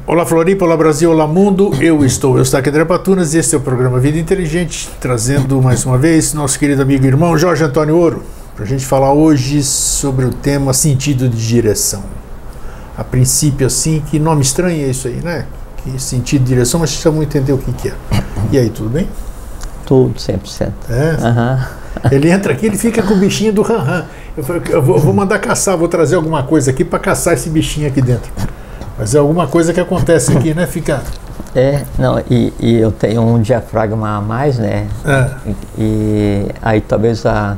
Olá Floripa, olá Brasil, olá mundo, eu estou aqui André Patunas e este é o programa Vida Inteligente, trazendo mais uma vez nosso querido amigo e irmão Jorge Antônio Ouro, para a gente falar hoje sobre o tema sentido de direção. A princípio assim, que nome estranho é isso aí, né? Que sentido de direção, mas precisamos entender o que é. E aí, tudo bem? Tudo, 100%. É? Uhum. Ele entra aqui, ele fica com o bichinho do ran-ran. Eu vou mandar caçar, vou trazer alguma coisa aqui para caçar esse bichinho aqui dentro. Mas é alguma coisa que acontece aqui, né? Fica... E eu tenho um diafragma a mais, né? E aí talvez a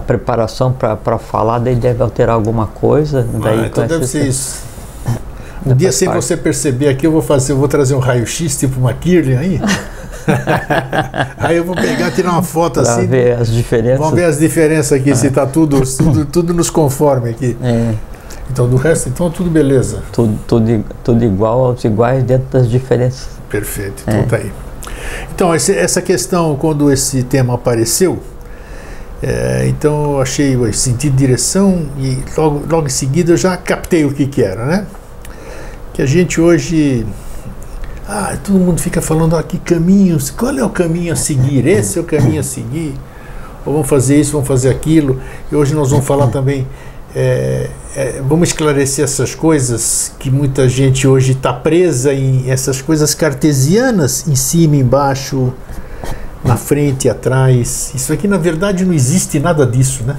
preparação para falar daí deve alterar alguma coisa. Daí então deve ser isso. Um dia sem você perceber aqui, eu vou trazer um raio-x tipo uma Kirlian aí. Aí eu vou pegar, tirar uma foto pra assim. Ver as diferenças. Vamos ver as diferenças aqui, se está tudo nos conforme aqui. Então, do resto, então tudo beleza. Tudo igual aos iguais dentro das diferenças. Perfeito, então tá aí. Então, essa questão, quando esse tema apareceu, então eu achei sentido de direção e logo em seguida eu já captei o que era, né? Que a gente hoje... todo mundo fica falando que caminhos, qual é o caminho a seguir? Esse é o caminho a seguir? Ou vamos fazer isso, vamos fazer aquilo. E hoje nós vamos falar também... vamos esclarecer essas coisas que muita gente hoje está presa em essas coisas cartesianas, em cima, embaixo, na frente e atrás. Isso aqui na verdade não existe nada disso, né?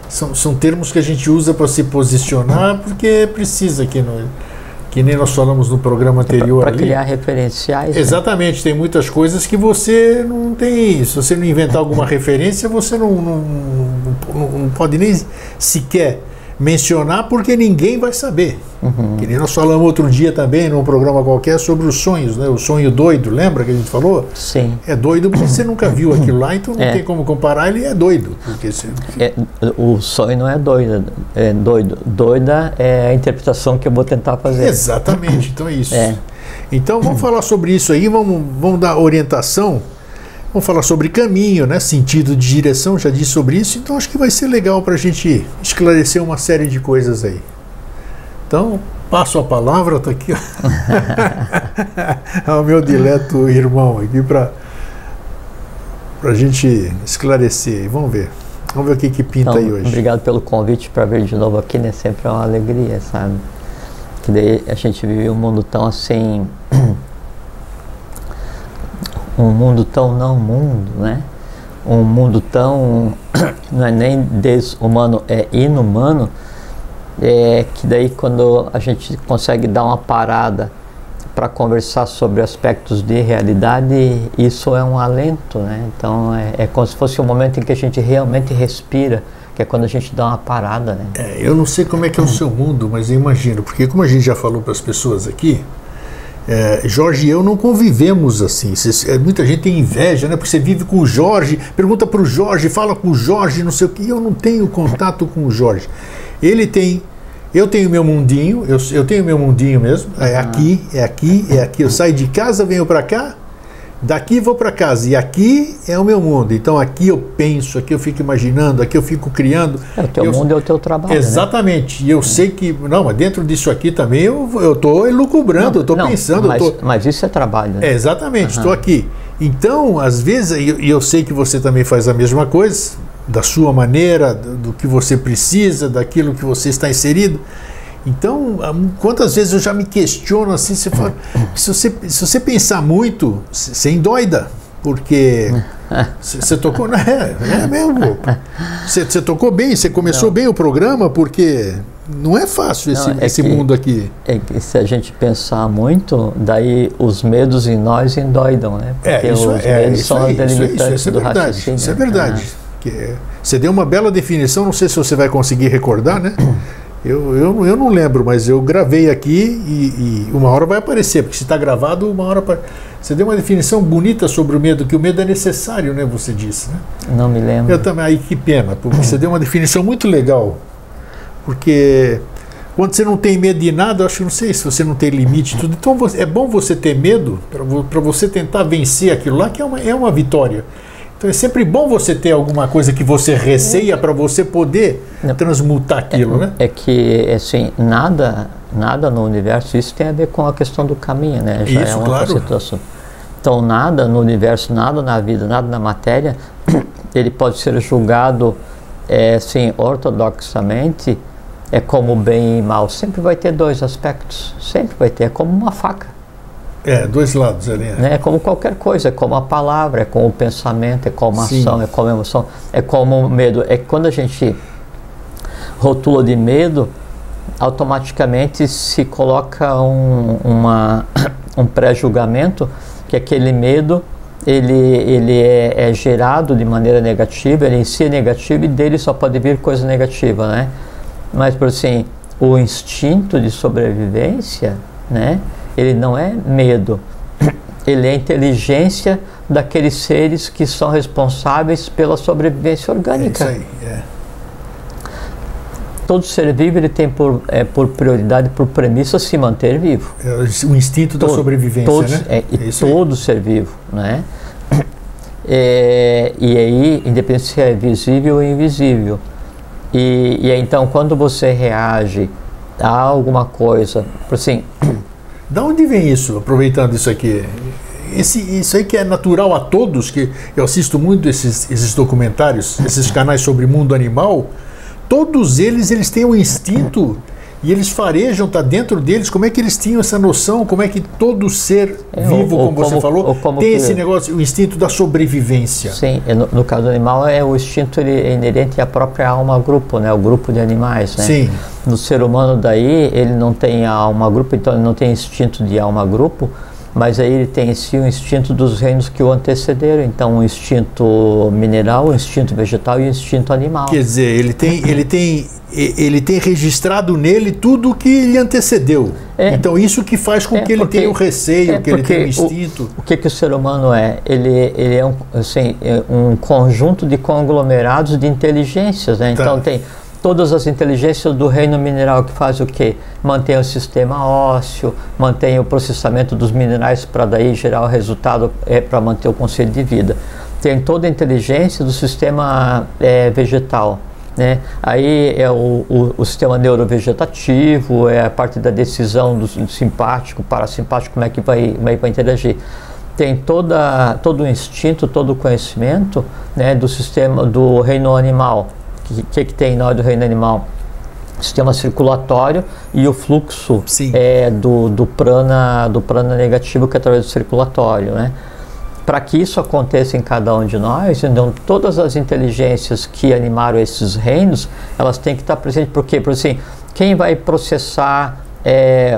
São termos que a gente usa para se posicionar porque precisa que nem nós falamos no programa anterior. Para criar referenciais. Exatamente, né? Tem muitas coisas que você não tem. Se você não inventar alguma referência, você não pode nem sequer mencionar, porque ninguém vai saber. Que nem nós falamos outro dia também, num programa qualquer, sobre os sonhos, né? O sonho doido, lembra que a gente falou? Sim. É doido porque você nunca viu aquilo lá, então não tem como comparar, ele é doido. Porque o sonho não é doido, é doido. Doida é a interpretação que eu vou tentar fazer. Exatamente, então é isso. Então vamos falar sobre isso aí, vamos dar orientação. Vamos falar sobre caminho, né? Sentido de direção, já disse sobre isso, então acho que vai ser legal para a gente esclarecer uma série de coisas aí. Então, passo a palavra, está aqui ao meu dileto irmão aqui para a gente esclarecer. Vamos ver o que pinta aí hoje. Obrigado pelo convite para vir de novo aqui, né? Sempre é uma alegria, sabe? Que daí a gente vive um mundo tão assim... um mundo tão não mundo, né? Um mundo tão, não é nem desumano, é inumano, que daí quando a gente consegue dar uma parada para conversar sobre aspectos de realidade, isso é um alento, né? Então é como se fosse um momento em que a gente realmente respira, que é quando a gente dá uma parada, né? Eu não sei como é que é o seu mundo, mas eu imagino, porque como a gente já falou para as pessoas aqui, Jorge e eu não convivemos assim. Muita gente tem inveja, né? Porque você vive com o Jorge, pergunta para o Jorge, fala com o Jorge, não sei o que. Eu não tenho contato com o Jorge. Eu tenho meu mundinho, eu tenho meu mundinho mesmo. É aqui. Eu saio de casa, venho para cá, daqui vou para casa. E aqui é o meu mundo. Então aqui eu penso, aqui eu fico imaginando, aqui eu fico criando. O teu mundo é o teu trabalho. Exatamente. Né? E eu sei que... Não, mas dentro disso aqui também eu estou elucubrando, eu estou pensando. Mas isso é trabalho. Né? Exatamente, estou aqui. Então, às vezes, e eu sei que você também faz a mesma coisa, da sua maneira, do que você precisa, daquilo que você está inserido. Então, quantas vezes eu já me questiono assim, você fala, se você pensar muito, você endoida, porque você tocou, é mesmo, você tocou bem, você começou bem o programa, porque não é fácil esse mundo aqui. É que se a gente pensar muito, daí os medos em nós endoidam, né? Porque os medos são as delimitantes do raciocínio. Isso é verdade. Você deu uma bela definição, não sei se você vai conseguir recordar, né? Eu não lembro, mas eu gravei aqui e uma hora vai aparecer, porque se está gravado, uma hora... Você deu uma definição bonita sobre o medo, que o medo é necessário, né? Você disse, né? Não me lembro. Eu também, aí que pena, porque você deu uma definição muito legal, porque quando você não tem medo de nada, eu acho que não sei se você não tem limite, tudo. Então é bom você ter medo para você tentar vencer aquilo lá, que é uma vitória. Então é sempre bom você ter alguma coisa que você receia para você poder transmutar aquilo, né? É que, assim, nada no universo, isso tem a ver com a questão do caminho, né? Já isso, é uma claro. situação. Então, nada no universo, nada na vida, nada na matéria, ele pode ser julgado, assim, ortodoxamente, como bem e mal. Sempre vai ter dois aspectos, sempre vai ter, é como uma faca. Dois lados ali. É como qualquer coisa, é como a palavra, é como o pensamento, é como a ação, é como a emoção, é como o medo. É que quando a gente rotula de medo, automaticamente se coloca um pré-julgamento que aquele medo ele é gerado de maneira negativa, ele em si é negativo e dele só pode vir coisa negativa, né? Mas, por assim, o instinto de sobrevivência, né? Ele não é medo, ele é inteligência daqueles seres que são responsáveis pela sobrevivência orgânica. É isso aí, Todo ser vivo ele tem por prioridade, por premissa, se manter vivo. O instinto da sobrevivência, né? Todo ser vivo, né? E aí, independente se é visível ou invisível. E aí, então, quando você reage a alguma coisa, assim... Da onde vem isso, aproveitando isso aqui? Isso aí que é natural a todos, que eu assisto muito esses documentários, esses canais sobre mundo animal, todos eles têm um instinto e eles farejam, está dentro deles, como é que eles tinham essa noção, como é que todo ser vivo, como você falou, tem esse negócio, o instinto da sobrevivência. Sim, no caso do animal, o instinto ele é inerente à própria alma-grupo, né? O grupo de animais, né? Sim. No ser humano daí, ele não tem a alma-grupo, então ele não tem instinto de alma-grupo, mas aí ele tem em si o instinto dos reinos que o antecederam, então o instinto mineral, o instinto vegetal e o instinto animal. Quer dizer, ele tem registrado nele tudo o que lhe antecedeu. Então isso que faz com que ele tenha o receio, que ele tenha o instinto. O que o ser humano é? Ele é um conjunto de conglomerados de inteligências, né? Então tem todas as inteligências do reino mineral que faz o quê? Mantém o sistema ósseo, mantém o processamento dos minerais para daí gerar o resultado para manter o conceito de vida. Tem toda a inteligência do sistema vegetal, né? Aí é o sistema neurovegetativo, é a parte da decisão do simpático, parasimpático, como é que vai interagir. Tem todo o instinto, todo o conhecimento, né, do sistema do reino animal. O que tem na hora do reino animal? Sistema circulatório e o fluxo do prana negativo, que é através do circulatório, né? Para que isso aconteça em cada um de nós, então todas as inteligências que animaram esses reinos, elas têm que estar presentes, porque assim, quem vai processar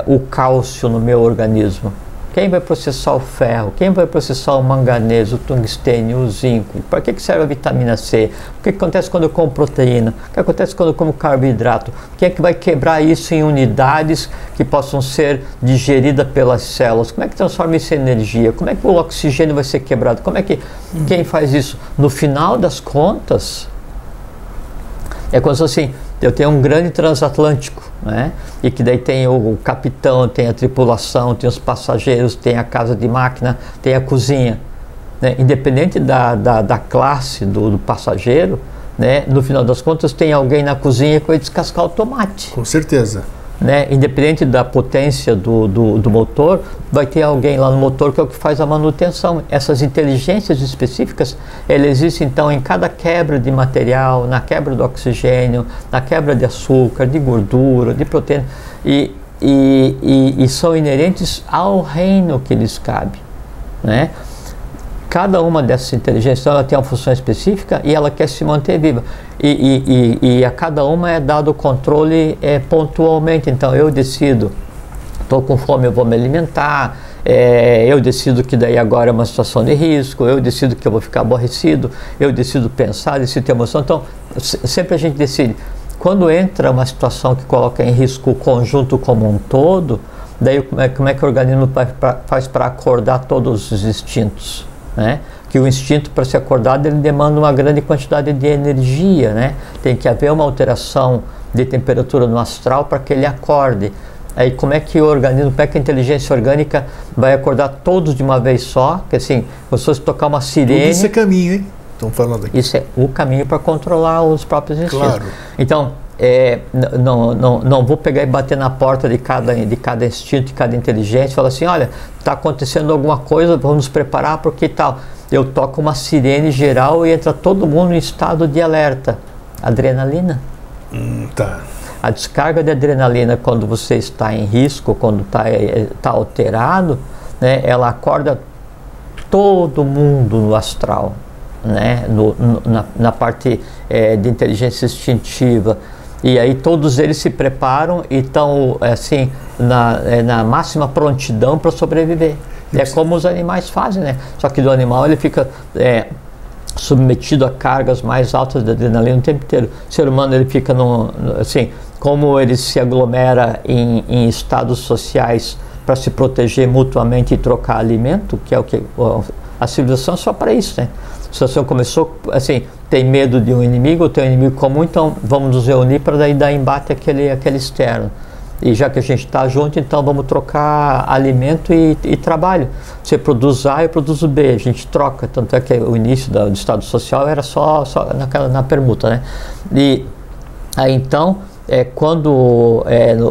o cálcio no meu organismo? Quem vai processar o ferro? Quem vai processar o manganês, o tungstênio, o zinco? Para que serve a vitamina C? O que acontece quando eu como proteína? O que acontece quando eu como carboidrato? Quem é que vai quebrar isso em unidades que possam ser digeridas pelas células? Como é que transforma isso em energia? Como é que o oxigênio vai ser quebrado? Como é que quem faz isso? No final das contas, é como se assim, eu tenho um grande transatlântico, né? E que daí tem o capitão, tem a tripulação, tem os passageiros, tem a casa de máquina, tem a cozinha, né? Independente da classe do passageiro, né? No final das contas tem alguém na cozinha que vai descascar o tomate. Com certeza. Né? Independente da potência do motor, vai ter alguém lá no motor que é o que faz a manutenção. Essas inteligências específicas, elas existem então em cada quebra de material, na quebra do oxigênio, na quebra de açúcar, de gordura, de proteína, e são inerentes ao reino que lhes cabe, né? Cada uma dessas inteligências ela tem uma função específica e ela quer se manter viva. E a cada uma é dado o controle pontualmente. Então eu decido, estou com fome, eu vou me alimentar, eu decido que daí agora é uma situação de risco, eu decido que eu vou ficar aborrecido, eu decido pensar, decido ter emoção. Então sempre a gente decide. Quando entra uma situação que coloca em risco o conjunto como um todo, daí como é que o organismo faz para acordar todos os instintos? Né? Que o instinto, para ser acordado, ele demanda uma grande quantidade de energia, né? Tem que haver uma alteração de temperatura no astral para que ele acorde. Aí como é que o organismo, como é que a inteligência orgânica vai acordar todos de uma vez só? Que assim, se fosse tocar uma sirene... Tudo isso é caminho, hein? Estamos falando aqui. Isso é o caminho para controlar os próprios instintos. Claro. Então, não vou pegar e bater na porta de cada instinto, de cada inteligência, e falar assim, olha, está acontecendo alguma coisa, vamos nos preparar porque tal. Eu toco uma sirene geral e entra todo mundo em estado de alerta. Adrenalina. Tá. A descarga de adrenalina quando você está em risco, quando está alterado, né, ela acorda todo mundo no astral, né, na parte de inteligência instintiva. E aí todos eles se preparam e estão assim, na máxima prontidão para sobreviver. É como os animais fazem, né? Só que do animal ele fica submetido a cargas mais altas de adrenalina o tempo inteiro. O ser humano ele fica assim, como ele se aglomera em estados sociais para se proteger mutuamente e trocar alimento, que é o que a civilização é só para isso, né? A civilização começou assim, tem medo de um inimigo, tem um inimigo comum, então vamos nos reunir para daí dar embate àquele externo. E já que a gente está junto, então vamos trocar alimento e trabalho. Você produz A, eu produzo B, a gente troca. Tanto é que o início do Estado Social era só na permuta, né? E aí então, quando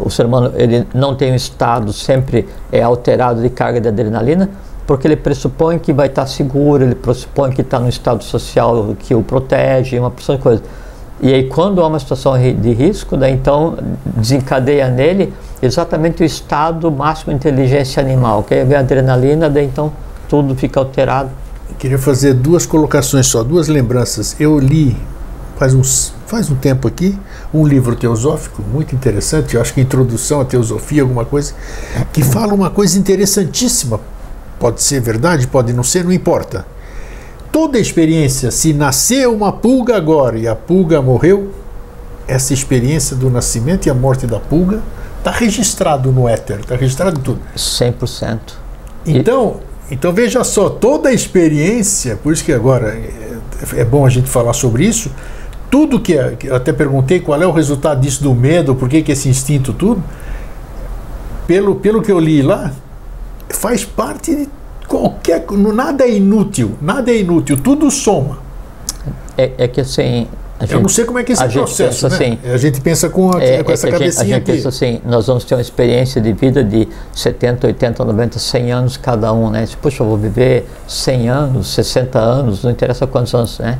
o ser humano ele não tem um estado sempre alterado de carga de adrenalina, porque ele pressupõe que vai estar seguro, ele pressupõe que está no estado social que o protege, uma porção de coisas. E aí quando há uma situação de risco, daí então desencadeia nele exatamente o estado máximo de inteligência animal, que aí vem a adrenalina, daí então tudo fica alterado. Eu queria fazer duas colocações só, duas lembranças. Eu li faz um tempo aqui um livro teosófico muito interessante, eu acho que Introdução à Teosofia, alguma coisa, que fala uma coisa interessantíssima. Pode ser verdade, pode não ser, não importa. Toda experiência, se nasceu uma pulga agora e a pulga morreu, essa experiência do nascimento e a morte da pulga está registrado no éter, está registrado em tudo. 100%. Então veja só, toda a experiência, por isso que agora é bom a gente falar sobre isso, tudo que eu até perguntei qual é o resultado disso do medo, por que esse instinto tudo, pelo que eu li lá, faz parte de qualquer... Nada é inútil, tudo soma. É que assim... Eu não sei como é que é esse processo, né? Assim, a gente pensa com essa cabecinha aqui. A gente pensa assim, nós vamos ter uma experiência de vida de 70, 80, 90, 100 anos cada um, né? Puxa, eu vou viver 100 anos, 60 anos, não interessa quantos anos, né?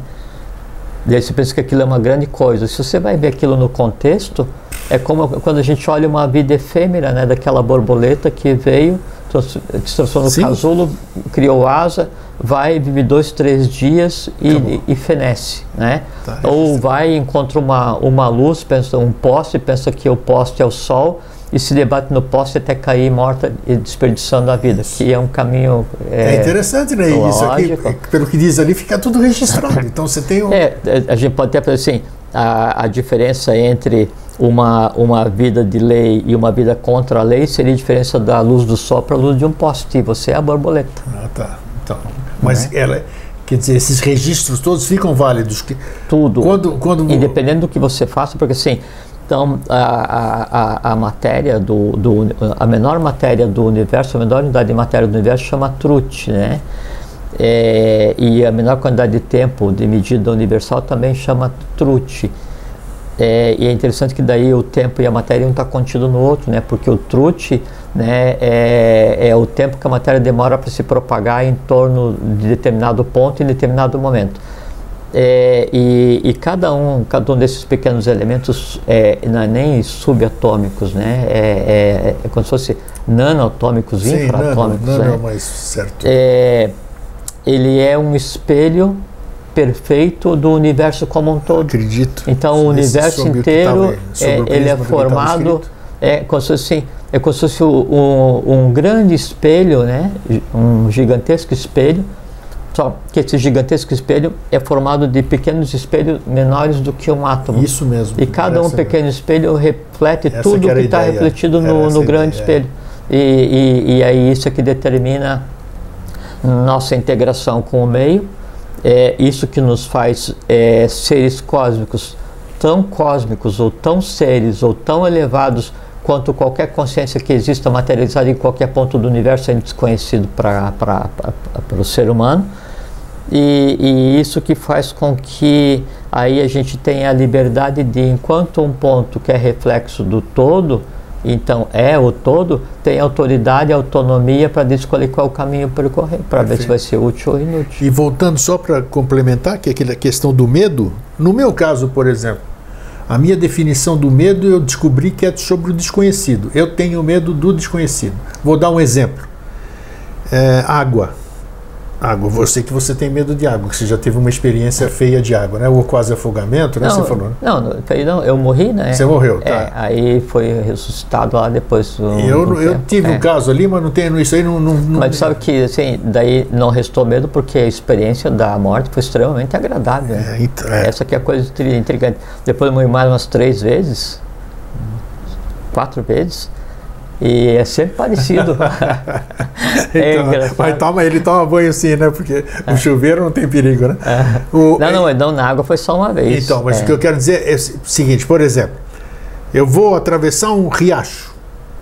E aí você pensa que aquilo é uma grande coisa. Se você vai ver aquilo no contexto, é como quando a gente olha uma vida efêmera, né? Daquela borboleta que veio, que se transformou no casulo, criou asa, vai, vive 2, 3 dias e fenece, né? Tá, ou vai e encontra uma luz, pensa um poste, pensa que o poste é o sol e se debate no poste até cair morta e desperdiçando a vida, que é um caminho interessante, né? Isso aqui, pelo que diz ali, fica tudo registrado. Então você tem a gente pode até fazer assim, a diferença entre uma vida de lei e uma vida contra a lei seria a diferença da luz do sol para a luz de um poste. Você é a borboleta. Ah, tá. Então, mas quer dizer, esses registros todos ficam válidos? Tudo. Independente do que você faça, porque assim, então a matéria a menor matéria do universo, a menor unidade de matéria do universo chama Truth, né? E a menor quantidade de tempo de medida universal também chama Truth. E é interessante que daí o tempo e a matéria não está contido no outro, né? Porque o Truth, né, é o tempo que a matéria demora para se propagar em torno de determinado ponto em determinado momento. E cada um desses pequenos elementos não é nem subatômicos, né? É como se fosse nanoatômicos, infraatômicos. Nano, mais certo. Ele é um espelho perfeito do universo como um todo. Acredito. Então o universo inteiro ele é formado como se fosse um grande espelho, né? Um gigantesco espelho. Só que esse gigantesco espelho é formado de pequenos espelhos menores do que um átomo. Isso mesmo. E cada pequeno espelho reflete tudo que está refletido no grande espelho. E aí isso é que determina nossa integração com o meio. É isso que nos faz seres cósmicos ou tão seres ou tão elevados quanto qualquer consciência que exista materializada em qualquer ponto do universo é desconhecido para o ser humano. E isso que faz com que aí a gente tenha a liberdade de, enquanto um ponto que é reflexo do todo, então é o todo, tem autoridade e autonomia para escolher qual caminho percorrer, para ver se vai ser útil ou inútil. E voltando só para complementar, que é aquela questão do medo, no meu caso, por exemplo, a minha definição do medo eu descobri que é sobre o desconhecido. Eu tenho medo do desconhecido. Vou dar um exemplo. Água. Água. Você que você tem medo de água, que você já teve uma experiência feia de água, né? Ou quase afogamento, né? Não, você falou. Não, eu morri, né? Você morreu, tá. Aí foi ressuscitado lá depois. Eu tive um caso ali, mas não tenho isso aí, não. Mas sabe que assim, daí não restou medo porque a experiência da morte foi extremamente agradável. Essa que é a coisa intrigante. Depois eu morri mais umas 3 vezes, 4 vezes. E é sempre parecido. Então, mas ele toma banho sim, né? Porque o chuveiro não tem perigo, né? Não, na água foi só uma vez. Então, mas o que eu quero dizer é o seguinte, por exemplo, eu vou atravessar um riacho.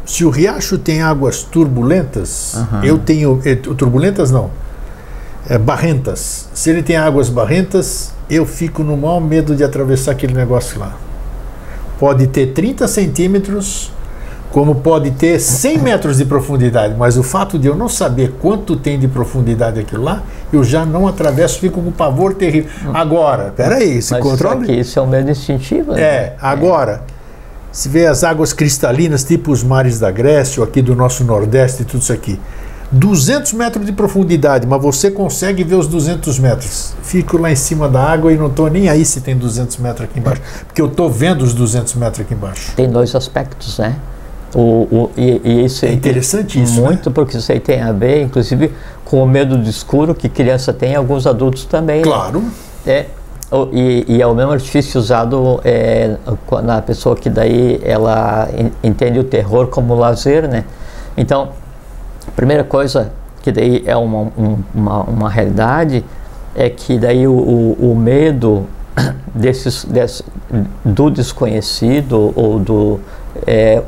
Se o riacho tem águas turbulentas, eu tenho... Turbulentas não, barrentas. Se ele tem águas barrentas, eu fico no maior medo de atravessar aquele negócio lá. Pode ter 30 centímetros... como pode ter 100 metros de profundidade, mas o fato de eu não saber quanto tem de profundidade aquilo lá, eu já não atravesso, fico com um pavor terrível. Agora, peraí, se controla. Isso é um medo instintivo. Né? Agora, se vê as águas cristalinas, tipo os mares da Grécia, ou aqui do nosso Nordeste e tudo isso aqui, 200 metros de profundidade, mas você consegue ver os 200 metros. Fico lá em cima da água e não estou nem aí se tem 200 metros aqui embaixo, porque eu estou vendo os 200 metros aqui embaixo. Tem 2 aspectos, né? E isso é interessante isso, muito, né? Porque isso aí tem a ver, inclusive, com o medo do escuro que criança tem, alguns adultos também. Claro. Né? E é o mesmo artifício usado na pessoa que daí ela entende o terror como lazer, né? Então, a primeira coisa que daí é uma realidade é que daí o medo do desconhecido ou do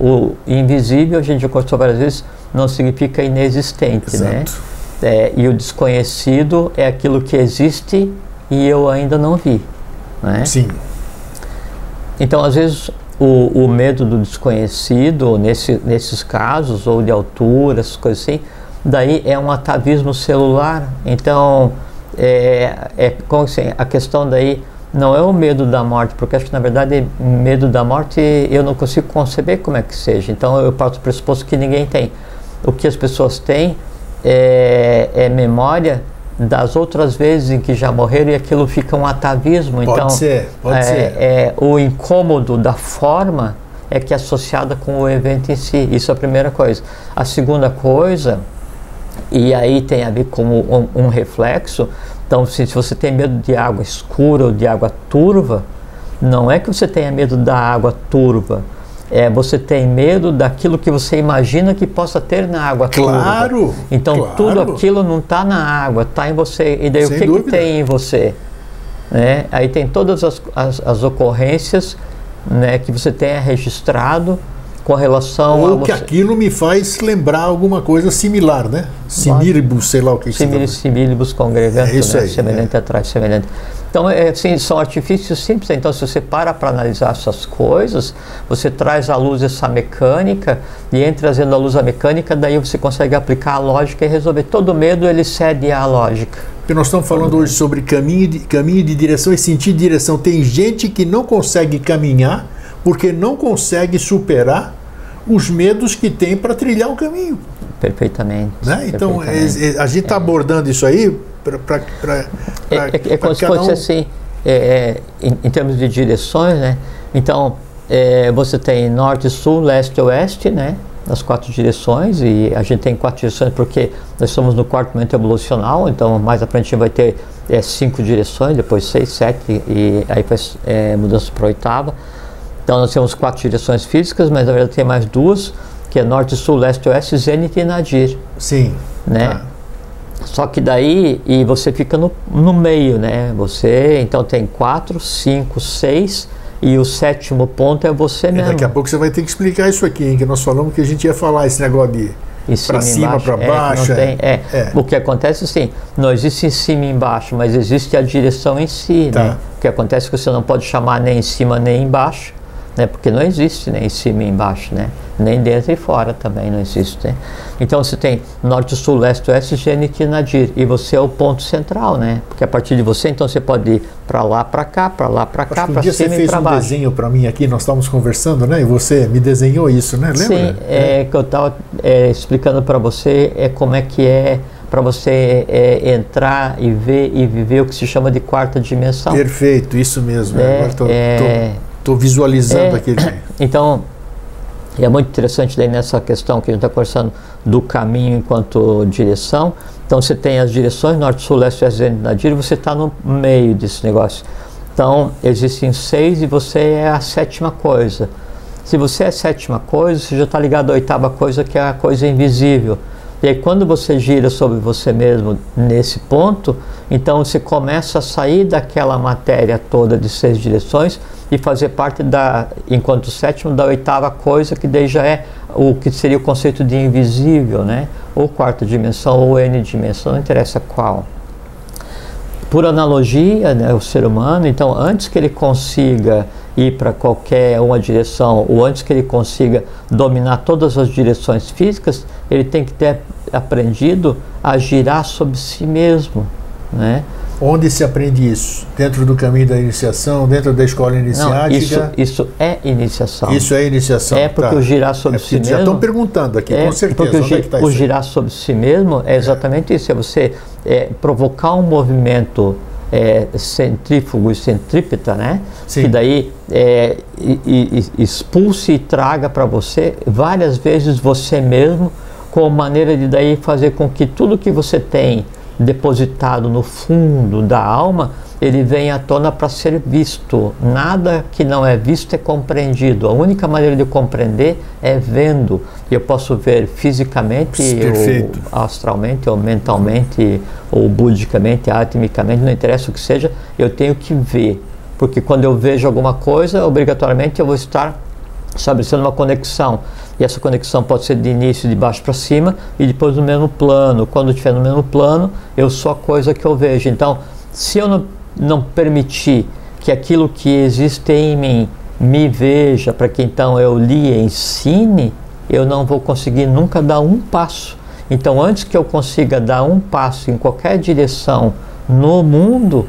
o invisível, a gente já conversou várias vezes, não significa inexistente. Exato. Né? E o desconhecido é aquilo que existe e eu ainda não vi. Né? Sim. Então, às vezes, o medo do desconhecido, nesses casos, ou de altura, essas coisas assim, daí é um atavismo celular. Então, como assim, a questão daí não é o medo da morte, porque acho que na verdade medo da morte eu não consigo conceber como é que seja. Então eu parto do pressuposto que ninguém tem. O que as pessoas têm é memória das outras vezes em que já morreram e aquilo fica um atavismo. Pode ser. O incômodo da forma é que é associada com o evento em si. Isso é a primeira coisa. A segunda coisa, e aí tem a ver com um reflexo. Então, se você tem medo de água escura ou de água turva, não é que você tenha medo da água turva, você tem medo daquilo que você imagina que possa ter na água turva. Então, tudo aquilo não está na água, está em você. E daí, o que tem em você? Né? Aí tem todas as ocorrências, né, que você tenha registrado com relação ou que aquilo me faz lembrar alguma coisa similar, né? Similibus, sei lá o que similibus congregante, isso, né? Semelhante atrás semelhante. Então, assim, são artifícios simples. Então, se você para analisar essas coisas, você traz à luz essa mecânica, e em trazendo à luz a mecânica, daí você consegue aplicar a lógica e resolver. Todo medo, ele cede à lógica. Porque nós estamos falando hoje sobre caminho de direção e sentido de direção. Tem gente que não consegue caminhar porque não consegue superar os medos que tem para trilhar o caminho. Perfeitamente. Né? Então, a gente está abordando isso aí para como se fosse assim, em termos de direções, né? Então, você tem norte, sul, leste e oeste, né? Nas 4 direções, e a gente tem 4 direções porque nós estamos no 4º momento evolucional, então mais à frente a gente vai ter 5 direções, depois 6, 7, e aí faz mudança para a 8ª. Então nós temos 4 direções físicas, mas na verdade tem mais 2, que é norte, sul, leste, oeste, zênite e nadir. Sim. Né? Só que daí, e você fica no meio, né? Você, então tem 4, 5, 6, e o 7º ponto é você mesmo. Daqui a pouco você vai ter que explicar isso aqui, hein? Que nós falamos que a gente ia falar esse negócio em cima, para cima, para baixo. Não tem, O que acontece assim, não existe em cima e embaixo, mas existe a direção em si, Tá. né? O que acontece é que você não pode chamar nem em cima nem embaixo, né? Porque não existe nem em cima e embaixo, né? Nem dentro e fora também não existe, né? Então você tem norte, sul, leste, oeste, Zenit e Nadir, e você é o ponto central, né? Porque a partir de você, então você pode ir para lá, para cá, para lá, para cá, para cima e para baixo. Um dia você fez um desenho para mim aqui, nós estávamos conversando, né? E você me desenhou isso, né? Lembra? Sim, que eu estava explicando para você como é que é para você entrar e ver e viver o que se chama de quarta dimensão. Perfeito, isso mesmo. Agora estou visualizando aquele. Então, é muito interessante daí nessa questão que a gente está conversando do caminho enquanto direção. Então você tem as direções, norte, sul, leste, oeste, Zenit e Nadir, e você está no meio desse negócio. Então existem 6 e você é a 7ª coisa. Se você é a 7ª coisa, você já está ligado à 8ª coisa, que é a coisa invisível. E aí quando você gira sobre você mesmo nesse ponto, então você começa a sair daquela matéria toda de 6 direções e fazer parte enquanto 7º, da 8ª coisa, que daí já é o que seria o conceito de invisível, né? Ou quarta dimensão, ou N dimensão, não interessa qual. Por analogia, né, o ser humano, então antes que ele consiga ir para qualquer uma direção, ou antes que ele consiga dominar todas as direções físicas, ele tem que ter aprendido a girar sobre si mesmo, né? Onde se aprende isso? Dentro do caminho da iniciação, dentro da escola iniciática? Não, isso é iniciação. Isso é iniciação. É porque o girar sobre si mesmo... Já estão perguntando aqui, com certeza. Porque onde é que tá o isso? girar sobre si mesmo é exatamente isso. É você provocar um movimento centrífugo e centrípeta, né? Sim. Que daí expulse e traga para você várias vezes você mesmo, com maneira de daí fazer com que tudo que você tem depositado no fundo da alma, ele vem à tona para ser visto. Nada que não é visto é compreendido. A única maneira de compreender é vendo. Eu posso ver fisicamente, ou astralmente, ou mentalmente, ou budicamente, atmicamente, não interessa o que seja, eu tenho que ver. Porque quando eu vejo alguma coisa, obrigatoriamente eu vou estar estabelecendo uma conexão. E essa conexão pode ser de início, de baixo para cima, e depois no mesmo plano. Quando estiver no mesmo plano, eu sou a coisa que eu vejo. Então, se eu não permitir que aquilo que existe em mim me veja, para que então eu lhe ensine, eu não vou conseguir nunca dar um passo. Então, antes que eu consiga dar um passo em qualquer direção no mundo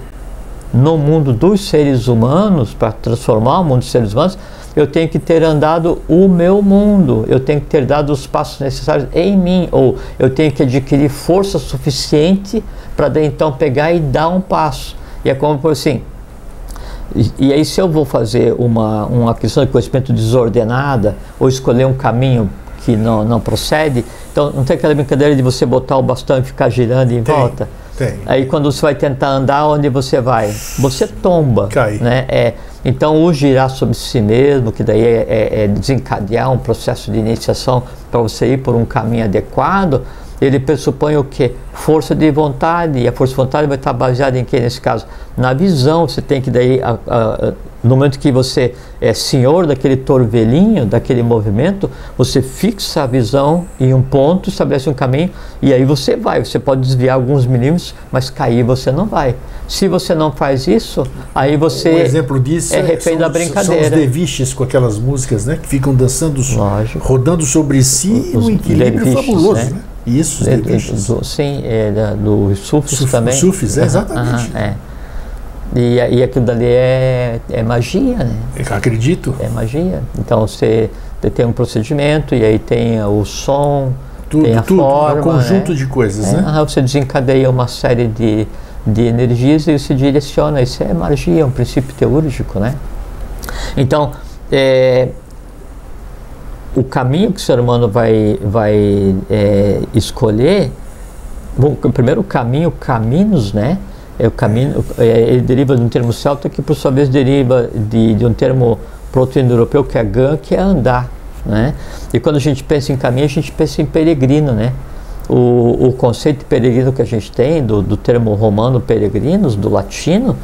dos seres humanos, para transformar o mundo dos seres humanos, eu tenho que ter andado o meu mundo, eu tenho que ter dado os passos necessários em mim, ou eu tenho que adquirir força suficiente para daí então pegar e dar um passo. E é como por assim, e aí se eu vou fazer uma aquisição de conhecimento desordenada, ou escolher um caminho que não procede, então não tem aquela brincadeira de você botar o bastão e ficar girando em volta? Tem. Aí quando você vai tentar andar, onde você vai? Você tomba. Cai. Né? Então o girar sobre si mesmo, que daí é desencadear um processo de iniciação para você ir por um caminho adequado, ele pressupõe o quê? Força de vontade. E a força de vontade vai estar baseada em quê nesse caso? Na visão. Você tem que daí, no momento que você é senhor daquele torvelinho, daquele movimento, você fixa a visão em um ponto, estabelece um caminho, e aí você vai. Você pode desviar alguns milímetros, mas cair você não vai. Se você não faz isso, aí você um exemplo disso é refém da brincadeira. São os derviches com aquelas músicas, né, que ficam dançando, rodando sobre si, um equilíbrio fabuloso, né? Isso, os derviches. Sim, do sufis também. Sufis, exatamente. E aquilo dali é magia, né? Eu acredito. É magia. Então você tem um procedimento, e aí tem o som, tem a forma, um conjunto de coisas, né? Você desencadeia uma série de energias e se direciona. Isso é magia, é um princípio teúrgico, né? Então, o caminho que o ser humano vai escolher, primeiro o caminho, caminhos, né? O caminho, ele deriva de um termo celta que por sua vez deriva de um termo proto-indo-europeu que é gan, que é andar, né? E quando a gente pensa em caminho, a gente pensa em peregrino, né? O conceito de peregrino que a gente tem, do termo romano peregrinos, do latino,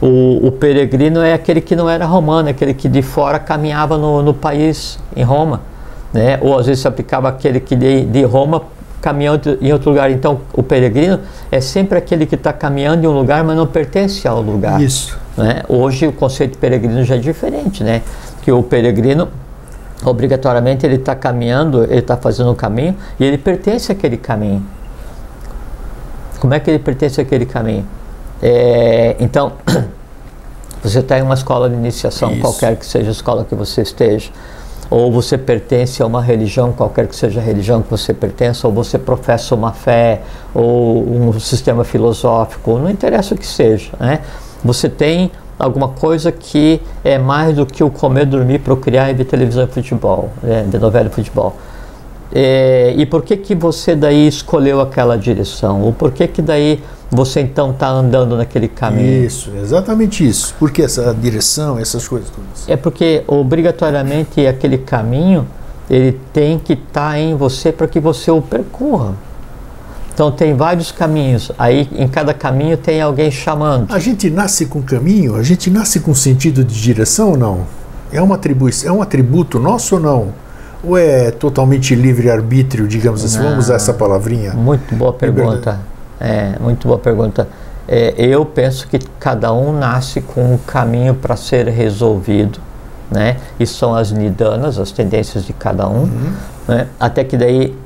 o peregrino é aquele que não era romano, aquele que de fora caminhava no país, em Roma. né? Ou às vezes se aplicava aquele que de Roma caminhando em outro lugar. Então o peregrino é sempre aquele que está caminhando em um lugar, mas não pertence ao lugar. Isso. Né? Hoje o conceito de peregrino já é diferente, né? Que o peregrino obrigatoriamente ele está caminhando, ele está fazendo um caminho e ele pertence àquele caminho. Como é que ele pertence àquele caminho? Então você está em uma escola de iniciação, isso, qualquer que seja a escola que você esteja, ou você pertence a uma religião, qualquer que seja a religião que você pertença, ou você professa uma fé, ou um sistema filosófico, não interessa o que seja, né? Você tem alguma coisa que é mais do que o comer, dormir, procriar e ver televisão e futebol, de novela e futebol. E por que você daí escolheu aquela direção? Ou por que daí você então está andando naquele caminho? Isso, exatamente isso. Por que essa direção, essas coisas todas? É porque obrigatoriamente aquele caminho ele tem que estar em você para que você o percorra. Então tem vários caminhos, aí em cada caminho tem alguém chamando. A gente nasce com caminho? A gente nasce com sentido de direção ou não? É uma atribuição, é um atributo nosso ou não? Ou é totalmente livre-arbítrio, digamos assim? Vamos usar essa palavrinha? Muito boa pergunta. Muito boa pergunta. Eu penso que cada um nasce com um caminho para ser resolvido, né? E são as nidanas, as tendências de cada um, né? Até que daí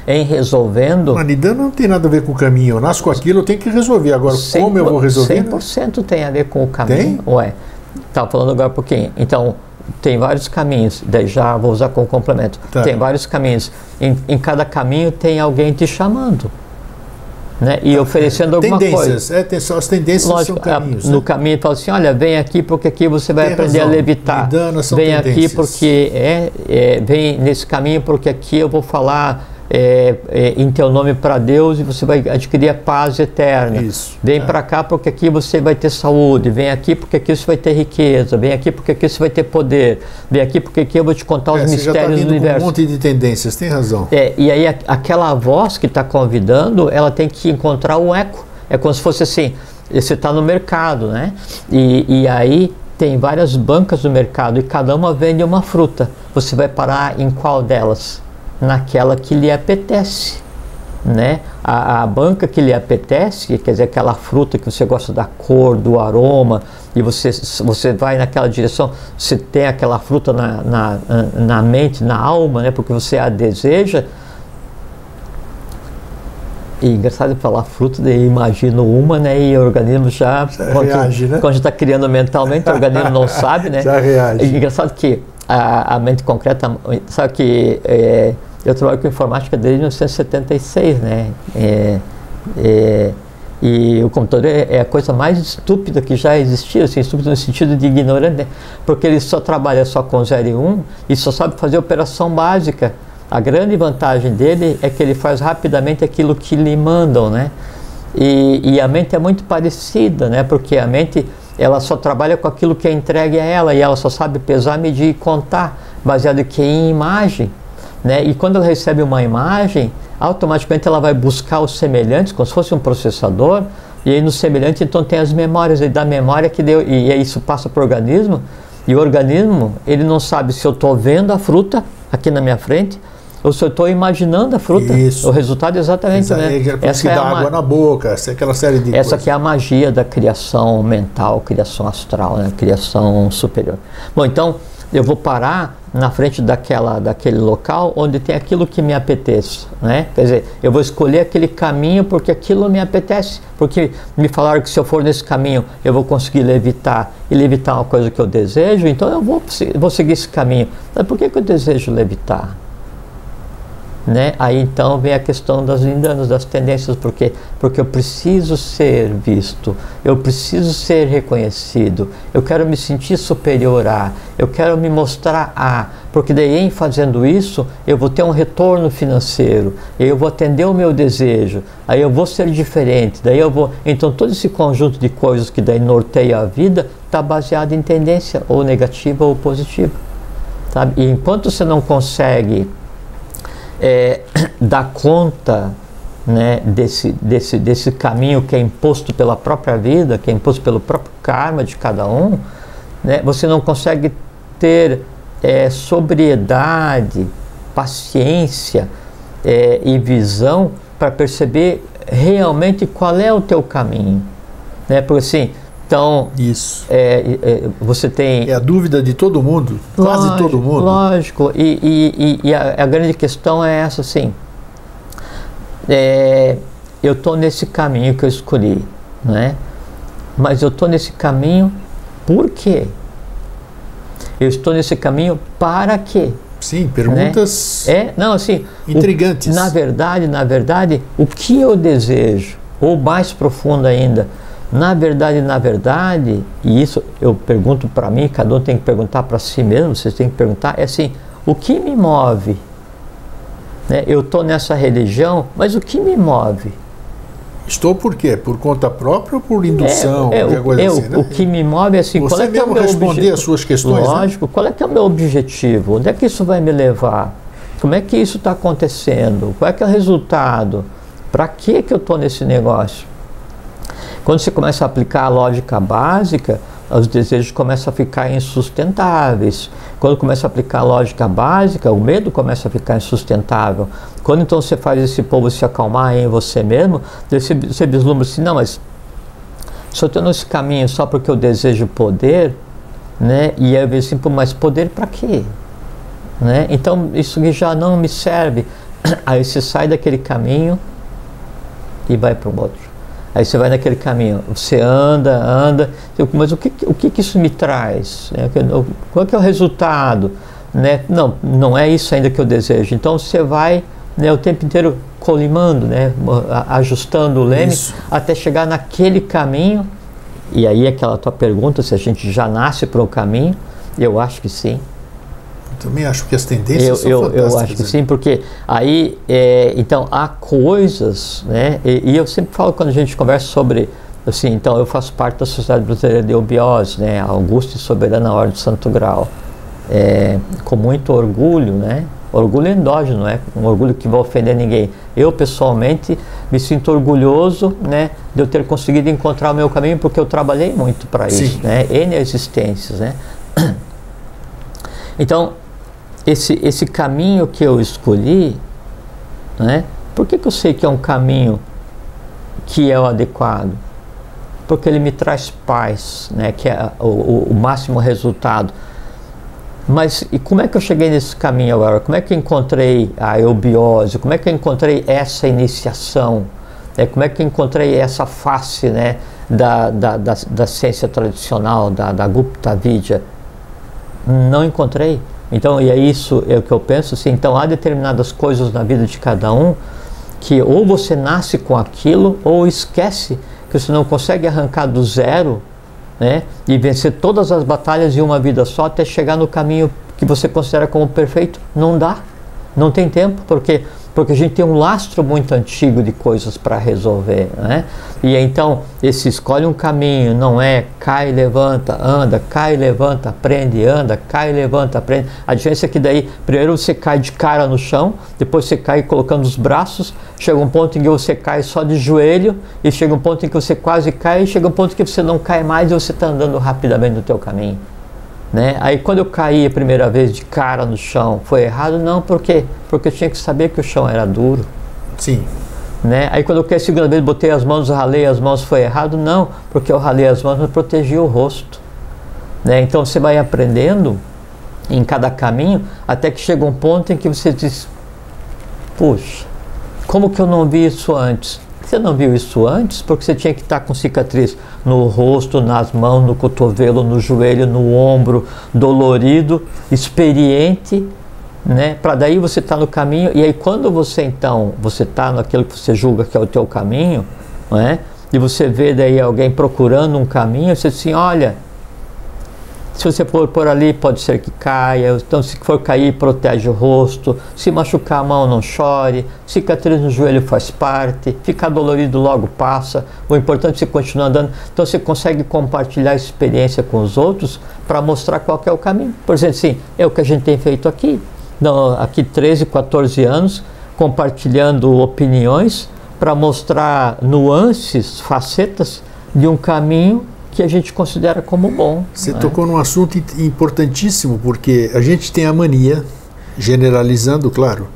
em resolvendo... A nidana não tem nada a ver com o caminho. Eu nasço com aquilo, eu tenho que resolver. Agora, como eu vou resolver? 100% tem a ver com o caminho. Tem? Ué, estava falando agora um pouquinho. Então, tem vários caminhos. Daí já vou usar como complemento. Tá. Tem vários caminhos. Em cada caminho tem alguém te chamando, né? E oferecendo alguma tendências, coisa. Tem só as tendências. Lógico, são caminhos. no caminho fala assim, olha, vem aqui porque aqui você vai Tem aprender razão. a levitar. Nidana são Vem tendências. aqui porque vem nesse caminho porque aqui eu vou falar em teu nome para Deus e você vai adquirir a paz eterna. Isso. Vem para cá porque aqui você vai ter saúde. Vem aqui porque aqui você vai ter riqueza. Vem aqui porque aqui você vai ter poder. Vem aqui porque aqui eu vou te contar os mistérios do universo. Com um monte de tendências, tem razão. E aí aquela voz que está convidando, ela tem que encontrar um eco. É como se fosse assim, você está no mercado, né? E aí tem várias bancas no mercado e cada uma vende uma fruta. Você vai parar em qual delas? Naquela que lhe apetece, né? A banca que lhe apetece, quer dizer, aquela fruta que você gosta da cor, do aroma, e você vai naquela direção, você tem aquela fruta na mente, na alma, né? Porque você a deseja. E engraçado falar fruta, daí imagino uma, né? E o organismo já reage, né? Quando a gente está criando mentalmente, o organismo não sabe, né? Já reage. E engraçado que a mente concreta, sabe que eu trabalho com informática desde 1976, né? E o computador é a coisa mais estúpida que já existiu, assim, estúpido no sentido de ignorante, né? Porque ele só trabalha só com 0 e 1 e só sabe fazer operação básica. A grande vantagem dele é que ele faz rapidamente aquilo que lhe mandam, né? E a mente é muito parecida, né? Porque a mente ela só trabalha com aquilo que é entregue a ela e ela só sabe pesar, medir e contar, baseado em imagem, né? E quando ela recebe uma imagem, automaticamente ela vai buscar os semelhantes, como se fosse um processador, e aí no semelhante então tem as memórias, e da memória que deu, e isso passa para o organismo, e o organismo, ele não sabe se eu estou vendo a fruta aqui na minha frente, ou se eu estou imaginando a fruta. Isso. O resultado é exatamente, né? Essa dá água na boca, aquela série de Essa coisas. aqui é a magia da criação mental, criação astral, né? Criação superior. Bom, então eu vou parar na frente daquele local onde tem aquilo que me apetece, né? Quer dizer, eu vou escolher aquele caminho porque aquilo me apetece, porque me falaram que se eu for nesse caminho eu vou conseguir levitar, e levitar é uma coisa que eu desejo, então eu vou seguir esse caminho. Mas por que eu desejo levitar? Né? Aí então vem a questão das lindanas, das tendências, porque eu preciso ser visto, eu preciso ser reconhecido, eu quero me sentir superior a, eu quero me mostrar a, porque daí em fazendo isso eu vou ter um retorno financeiro, eu vou atender o meu desejo, aí eu vou ser diferente, daí eu vou, então todo esse conjunto de coisas que daí norteia a vida está baseado em tendência, ou negativa ou positiva, sabe? E enquanto você não consegue dar conta, né, desse caminho que é imposto pela própria vida, que é imposto pelo próprio karma de cada um, né, você não consegue ter sobriedade, paciência e visão para perceber realmente qual é o teu caminho, né? Porque assim, então Isso. Você tem... É a dúvida de todo mundo, quase todo mundo. Lógico, e a grande questão é essa, assim, eu estou nesse caminho que eu escolhi, né? Mas eu estou nesse caminho por quê? Eu estou nesse caminho para quê? Sim, perguntas, né? Não, assim, intrigantes. Na verdade, o que eu desejo, ou mais profundo ainda, na verdade, e isso eu pergunto para mim, cada um tem que perguntar para si mesmo, vocês têm que perguntar, é assim, o que me move? Né? Eu estou nessa religião, mas o que me move? Estou por quê? Por conta própria ou por indução? Qualquer coisa assim, né? O que me move é assim, você qual é que mesmo é o meu responder objetivo? as suas questões. Lógico, né? Qual é que é o meu objetivo? Onde é que isso vai me levar? Como é que isso está acontecendo? Qual é que é o resultado? Para que eu estou nesse negócio? Quando você começa a aplicar a lógica básica, os desejos começam a ficar insustentáveis. Quando começa a aplicar a lógica básica, o medo começa a ficar insustentável. Quando então você faz esse povo se acalmar em você mesmo, você vislumbra assim, não, mas se eu estou nesse caminho só porque eu desejo poder, né? E aí eu vejo assim, mas poder para quê? Né? Então isso já não me serve. Aí você sai daquele caminho e vai para um outro. Aí você vai naquele caminho, você anda, mas o que isso me traz? Qual que é o resultado? Né? Não é isso ainda que eu desejo. Então você vai, né, o tempo inteiro colimando, né, ajustando o leme, isso, até chegar naquele caminho. E aí aquela tua pergunta, se a gente já nasce para o caminho, eu acho que sim. Também acho que as tendências são fantásticas. Eu acho que sim, porque aí, então, há coisas, né, e eu sempre falo quando a gente conversa sobre, assim, então, eu faço parte da Sociedade Brasileira de Eubiose, né, Augusta e Soberana Ordem do Santo Grau, com muito orgulho, né, orgulho endógeno, não é um orgulho que vai ofender ninguém. Eu, pessoalmente, me sinto orgulhoso, né, de eu ter conseguido encontrar o meu caminho, porque eu trabalhei muito para isso, né, N existências, né. Então, esse caminho que eu escolhi, né? Por que eu sei que é um caminho que é o adequado? Porque ele me traz paz, né? Que é o máximo resultado. Mas e como é que eu cheguei nesse caminho agora? Como é que eu encontrei a eubiose? Como é que eu encontrei essa iniciação? Como é que eu encontrei essa face, né? Da ciência tradicional, da Gupta Vidya? Não encontrei. Então, e é isso o que eu penso, assim, então há determinadas coisas na vida de cada um que ou você nasce com aquilo ou esquece, que você não consegue arrancar do zero, né, e vencer todas as batalhas em uma vida só até chegar no caminho que você considera como perfeito. Não dá, não tem tempo, porque a gente tem um lastro muito antigo de coisas para resolver, né? E então, esse escolhe um caminho, não é cai, levanta, anda, cai, levanta, aprende, anda, cai, levanta, aprende. A diferença é que daí, primeiro você cai de cara no chão, depois você cai colocando os braços, chega um ponto em que você cai só de joelho, e chega um ponto em que você quase cai, e chega um ponto em que você não cai mais e você está andando rapidamente no teu caminho. Né? Aí quando eu caí a primeira vez de cara no chão, foi errado? Não, por quê? Porque eu tinha que saber que o chão era duro. Sim. Né? Aí quando eu caí a segunda vez, botei as mãos, ralei as mãos, foi errado? Não, porque eu ralei as mãos, mas protegi o rosto. Né? Então você vai aprendendo em cada caminho, até que chega um ponto em que você diz, puxa, como que eu não vi isso antes? Você não viu isso antes porque você tinha que estar com cicatriz no rosto, nas mãos, no cotovelo, no joelho, no ombro, dolorido, experiente, né? Para daí você estar no caminho, e aí quando você então, você está naquilo que você julga que é o teu caminho, né? E você vê daí alguém procurando um caminho, você diz assim, olha, se você for por ali, pode ser que caia. Então, se for cair, protege o rosto. Se machucar a mão, não chore. Cicatriz no joelho faz parte. Ficar dolorido logo passa. O importante é você continuar andando. Então, você consegue compartilhar a experiência com os outros para mostrar qual que é o caminho. Por exemplo, assim, é o que a gente tem feito aqui. Aqui 13, 14 anos, compartilhando opiniões para mostrar nuances, facetas de um caminho que a gente considera como bom. Você tocou num assunto importantíssimo, porque a gente tem a mania, generalizando, claro,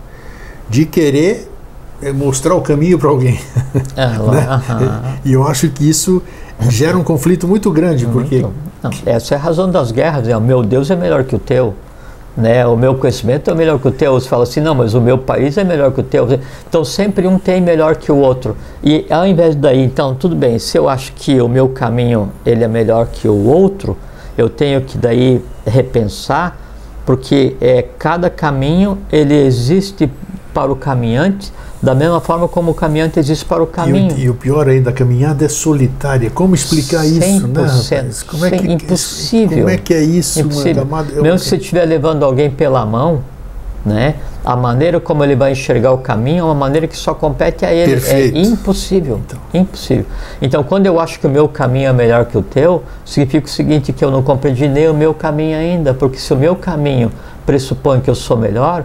de querer mostrar o caminho para alguém. Né? E eu acho que isso gera um conflito muito grande, porque... Não, essa é a razão das guerras, né? O meu Deus é melhor que o teu, né? O meu conhecimento é melhor que o teu. Você fala assim, não, mas o meu país é melhor que o teu. Então sempre um tem melhor que o outro. E ao invés daí, então, tudo bem, se eu acho que o meu caminho ele é melhor que o outro, eu tenho que daí repensar, porque cada caminho ele existe para o caminhante, da mesma forma como o caminhante existe para o caminho. E o pior ainda, a caminhada é solitária. Como explicar isso, né, rapaz? Como é que, impossível. Como é que é isso, impossível. Mesmo se você estiver levando alguém pela mão, né, a maneira como ele vai enxergar o caminho é uma maneira que só compete a ele. Perfeito. É impossível. Impossível. Então, quando eu acho que o meu caminho é melhor que o teu, significa o seguinte, que eu não compreendi nem o meu caminho ainda, porque se o meu caminho pressupõe que eu sou melhor,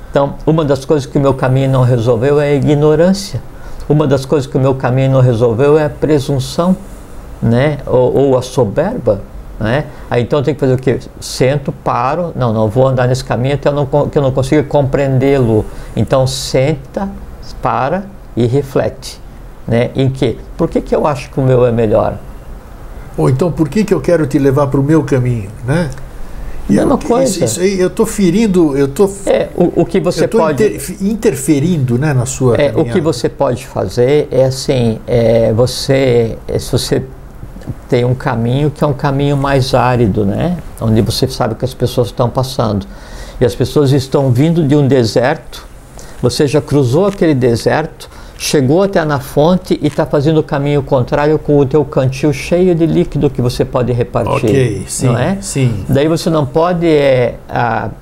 então, uma das coisas que o meu caminho não resolveu é a ignorância. Uma das coisas que o meu caminho não resolveu é a presunção, né? Ou a soberba, né? Aí então eu tenho que fazer o quê? Sento, paro, não vou andar nesse caminho até que eu não consiga compreendê-lo. Então senta, para e reflete, né? Em que? Por que eu acho que o meu é melhor? Ou então, por que eu quero te levar para o meu caminho, né? Mesma coisa. Isso aí, eu estou ferindo, o que você pode interferindo, né, na sua o que você pode fazer é assim, se você tem um caminho que é um caminho mais árido, né, onde você sabe que as pessoas estão passando e as pessoas estão vindo de um deserto, você já cruzou aquele deserto, chegou até na fonte e está fazendo o caminho contrário com o teu cantil cheio de líquido que você pode repartir. Ok, sim, não é? Sim. Daí você não pode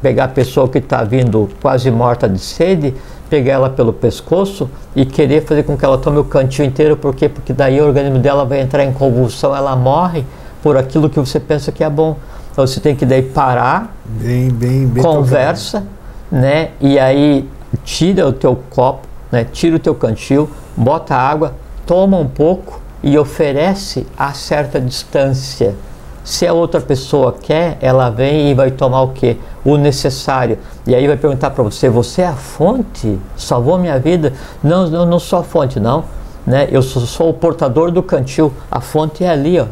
pegar a pessoa que está vindo quase morta de sede, pegar ela pelo pescoço e querer fazer com que ela tome o cantil inteiro. Por quê? Porque daí o organismo dela vai entrar em convulsão, ela morre por aquilo que você pensa que é bom. Então você tem que daí parar, bem conversa, né? E aí tira o teu copo, né? Tira o teu cantil, bota água, toma um pouco e oferece a certa distância. Se a outra pessoa quer, ela vem e vai tomar o quê? O necessário. E aí vai perguntar para você, você é a fonte? Salvou minha vida? Não, eu não sou a fonte, não. Né? Eu sou o portador do cantil. A fonte é ali, ó,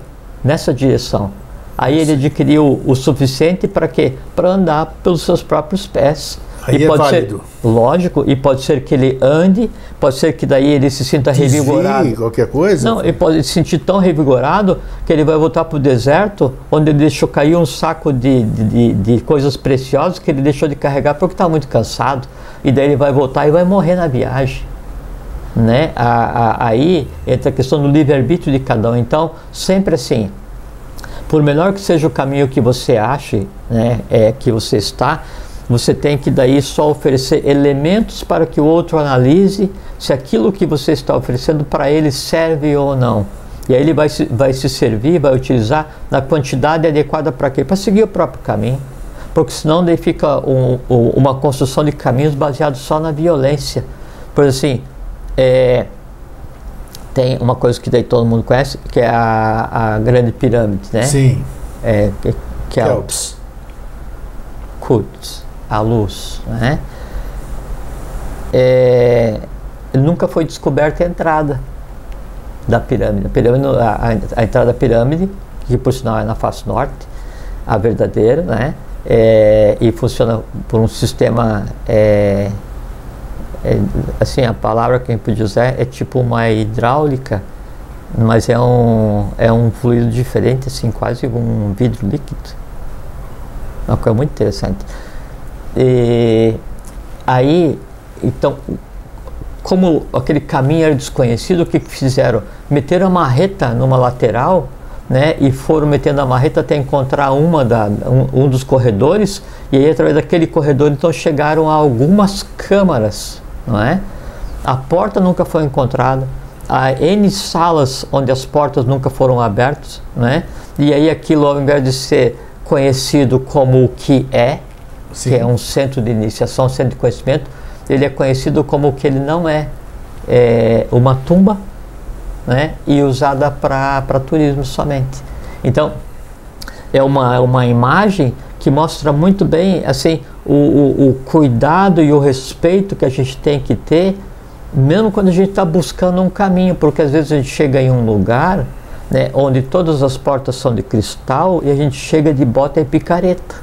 nessa direção. Aí ele adquiriu o suficiente para quê? Para andar pelos seus próprios pés. Aí e é pode válido. Ser, lógico, e pode ser que ele ande, pode ser que daí ele se sinta revigorado. Qualquer coisa? Não, ele pode se sentir tão revigorado que ele vai voltar para o deserto, onde ele deixou cair um saco de coisas preciosas que ele deixou de carregar porque está muito cansado. E daí ele vai voltar e vai morrer na viagem. Né? Aí entra a questão do livre-arbítrio de cada um. Então, sempre assim, por melhor que seja o caminho que você ache, né, que você está, você tem que daí só oferecer elementos para que o outro analise se aquilo que você está oferecendo para ele serve ou não. E aí ele vai se servir, vai utilizar na quantidade adequada para quê? Para seguir o próprio caminho. Porque senão daí fica uma construção de caminhos baseados só na violência. Por assim, tem uma coisa que daí todo mundo conhece, que é a Grande Pirâmide, né? Sim. Kelps. Quds. A luz, né? Nunca foi descoberta a entrada da pirâmide. A entrada da pirâmide, que por sinal é na face norte, a verdadeira, né? E funciona por um sistema, assim, a palavra que a gente podia usar é tipo uma hidráulica, mas é um fluido diferente, assim, quase um vidro líquido. Uma coisa muito interessante. E aí, então, como aquele caminho era desconhecido, o que fizeram? Meteram a marreta numa lateral, né, e foram metendo a marreta até encontrar um dos corredores, e aí através daquele corredor então chegaram a algumas câmaras, não é? A porta nunca foi encontrada, há N salas onde as portas nunca foram abertas, né? E aí aquilo, ao invés de ser conhecido como o que é, Sim. que é um centro de iniciação, um centro de conhecimento, ele é conhecido como o que ele não é, uma tumba, né, e usada para turismo somente. Então, é uma imagem que mostra muito bem assim, o cuidado e o respeito que a gente tem que ter, mesmo quando a gente está buscando um caminho, porque às vezes a gente chega em um lugar, né, onde todas as portas são de cristal e a gente chega de bota e picareta.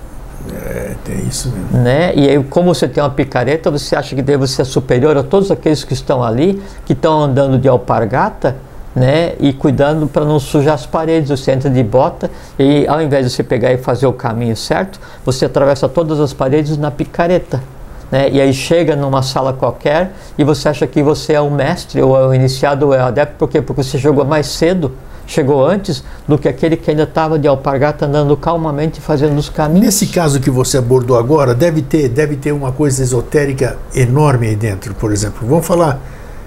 Tem isso mesmo. Né? E aí, como você tem uma picareta, você acha que deve ser superior a todos aqueles que estão ali, que estão andando de alpargata, né? E cuidando para não sujar as paredes. Você entra de bota e, ao invés de você pegar e fazer o caminho certo, você atravessa todas as paredes na picareta. Né? E aí chega numa sala qualquer e você acha que você é o mestre, ou é o iniciado, ou é o adepto. Por quê? Porque você chegou mais cedo, chegou antes do que aquele que ainda estava de alpargata andando calmamente fazendo os caminhos. Nesse caso que você abordou agora, deve ter uma coisa esotérica enorme aí dentro. Por exemplo, vamos falar,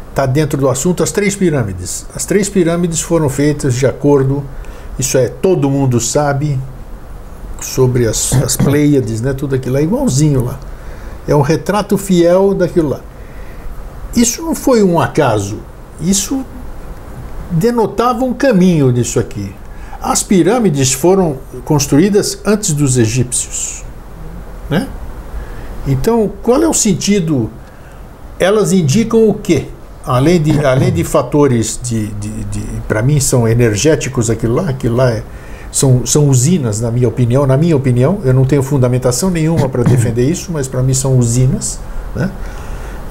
está dentro do assunto, as 3 pirâmides. As 3 pirâmides foram feitas de acordo, isso é, todo mundo sabe, sobre as Pleiades, né, tudo aquilo lá, igualzinho lá. É um retrato fiel daquilo lá. Isso não foi um acaso, isso denotava um caminho disso aqui. As pirâmides foram construídas antes dos egípcios, né? Então, qual é o sentido? Elas indicam o quê? Além de fatores para mim são energéticos, aquilo lá são usinas, na minha opinião, eu não tenho fundamentação nenhuma para defender isso, mas para mim são usinas, né?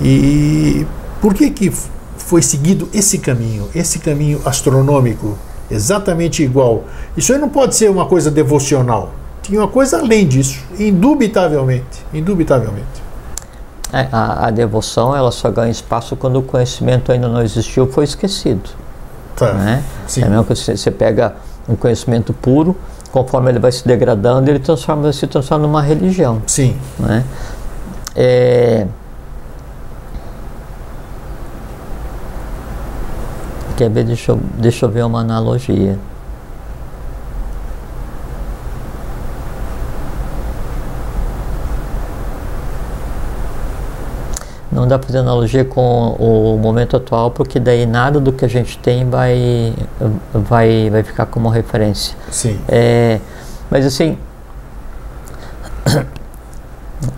E por que foi seguido esse caminho astronômico, exatamente igual? Isso aí não pode ser uma coisa devocional. Tinha uma coisa além disso, indubitavelmente. A devoção, ela só ganha espaço quando o conhecimento ainda não existiu, foi esquecido. Tá, né? sim. É mesmo que você pega um conhecimento puro, conforme ele vai se degradando, ele se transforma numa religião. Sim. Né? Quer ver? Deixa eu ver uma analogia. Não dá para fazer analogia com o momento atual, porque daí nada do que a gente tem vai ficar como referência. Sim. Mas assim,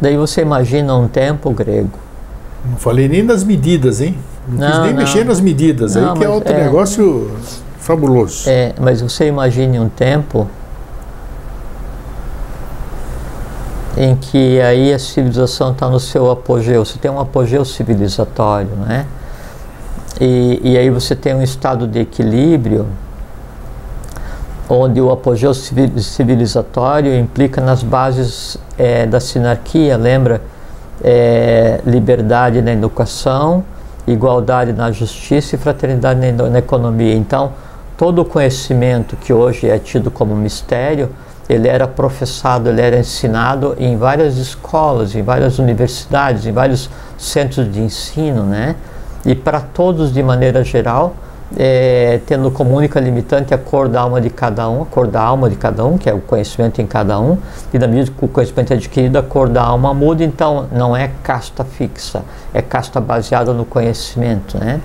daí você imagina um tempo grego. Não falei nem das medidas, hein? Não quis nem mexer nas medidas, aí que é outro negócio fabuloso. Mas você imagine um tempo em que aí a civilização está no seu apogeu. Você tem um apogeu civilizatório, né? E aí você tem um estado de equilíbrio, onde o apogeu civilizatório implica nas bases da sinarquia, lembra? Liberdade na educação, igualdade na justiça e fraternidade na economia. Então, todo o conhecimento que hoje é tido como mistério, ele era professado, ele era ensinado em várias escolas, em várias universidades, em vários centros de ensino, né? E para todos, de maneira geral, tendo como única limitante a cor da alma de cada um, que é o conhecimento em cada um, e da medida que o conhecimento é adquirido, a cor da alma muda, então não é casta fixa, é casta baseada no conhecimento, né?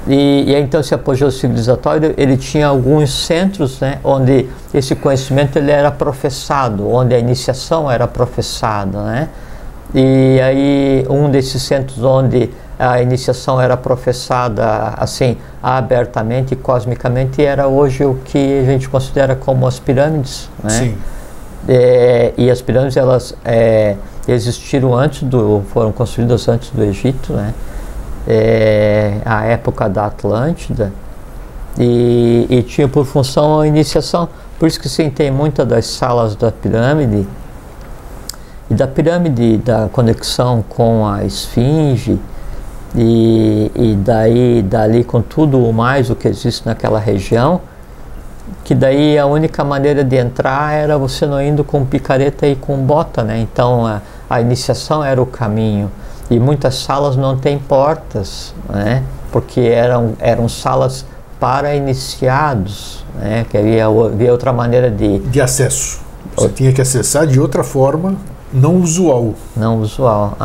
E então esse apogeu civilizatório, ele tinha alguns centros, né, onde esse conhecimento ele era professado, onde a iniciação era professada, né? E aí um desses centros onde a iniciação era professada assim abertamente e cosmicamente era hoje o que a gente considera como as pirâmides, né? Sim. E as pirâmides, elas existiram foram construídas antes do Egito, né? A época da Atlântida, e tinha por função a iniciação. Por isso que sim, tem muitas das salas da pirâmide, e da pirâmide da conexão com a esfinge, e dali com tudo o mais o que existe naquela região, que daí a única maneira de entrar era você não indo com picareta e com bota, né? Então a iniciação era o caminho. E muitas salas não têm portas, né? Porque eram salas para iniciados, né? Que havia outra maneira de acesso. Você tinha que acessar de outra forma, não usual. Não usual,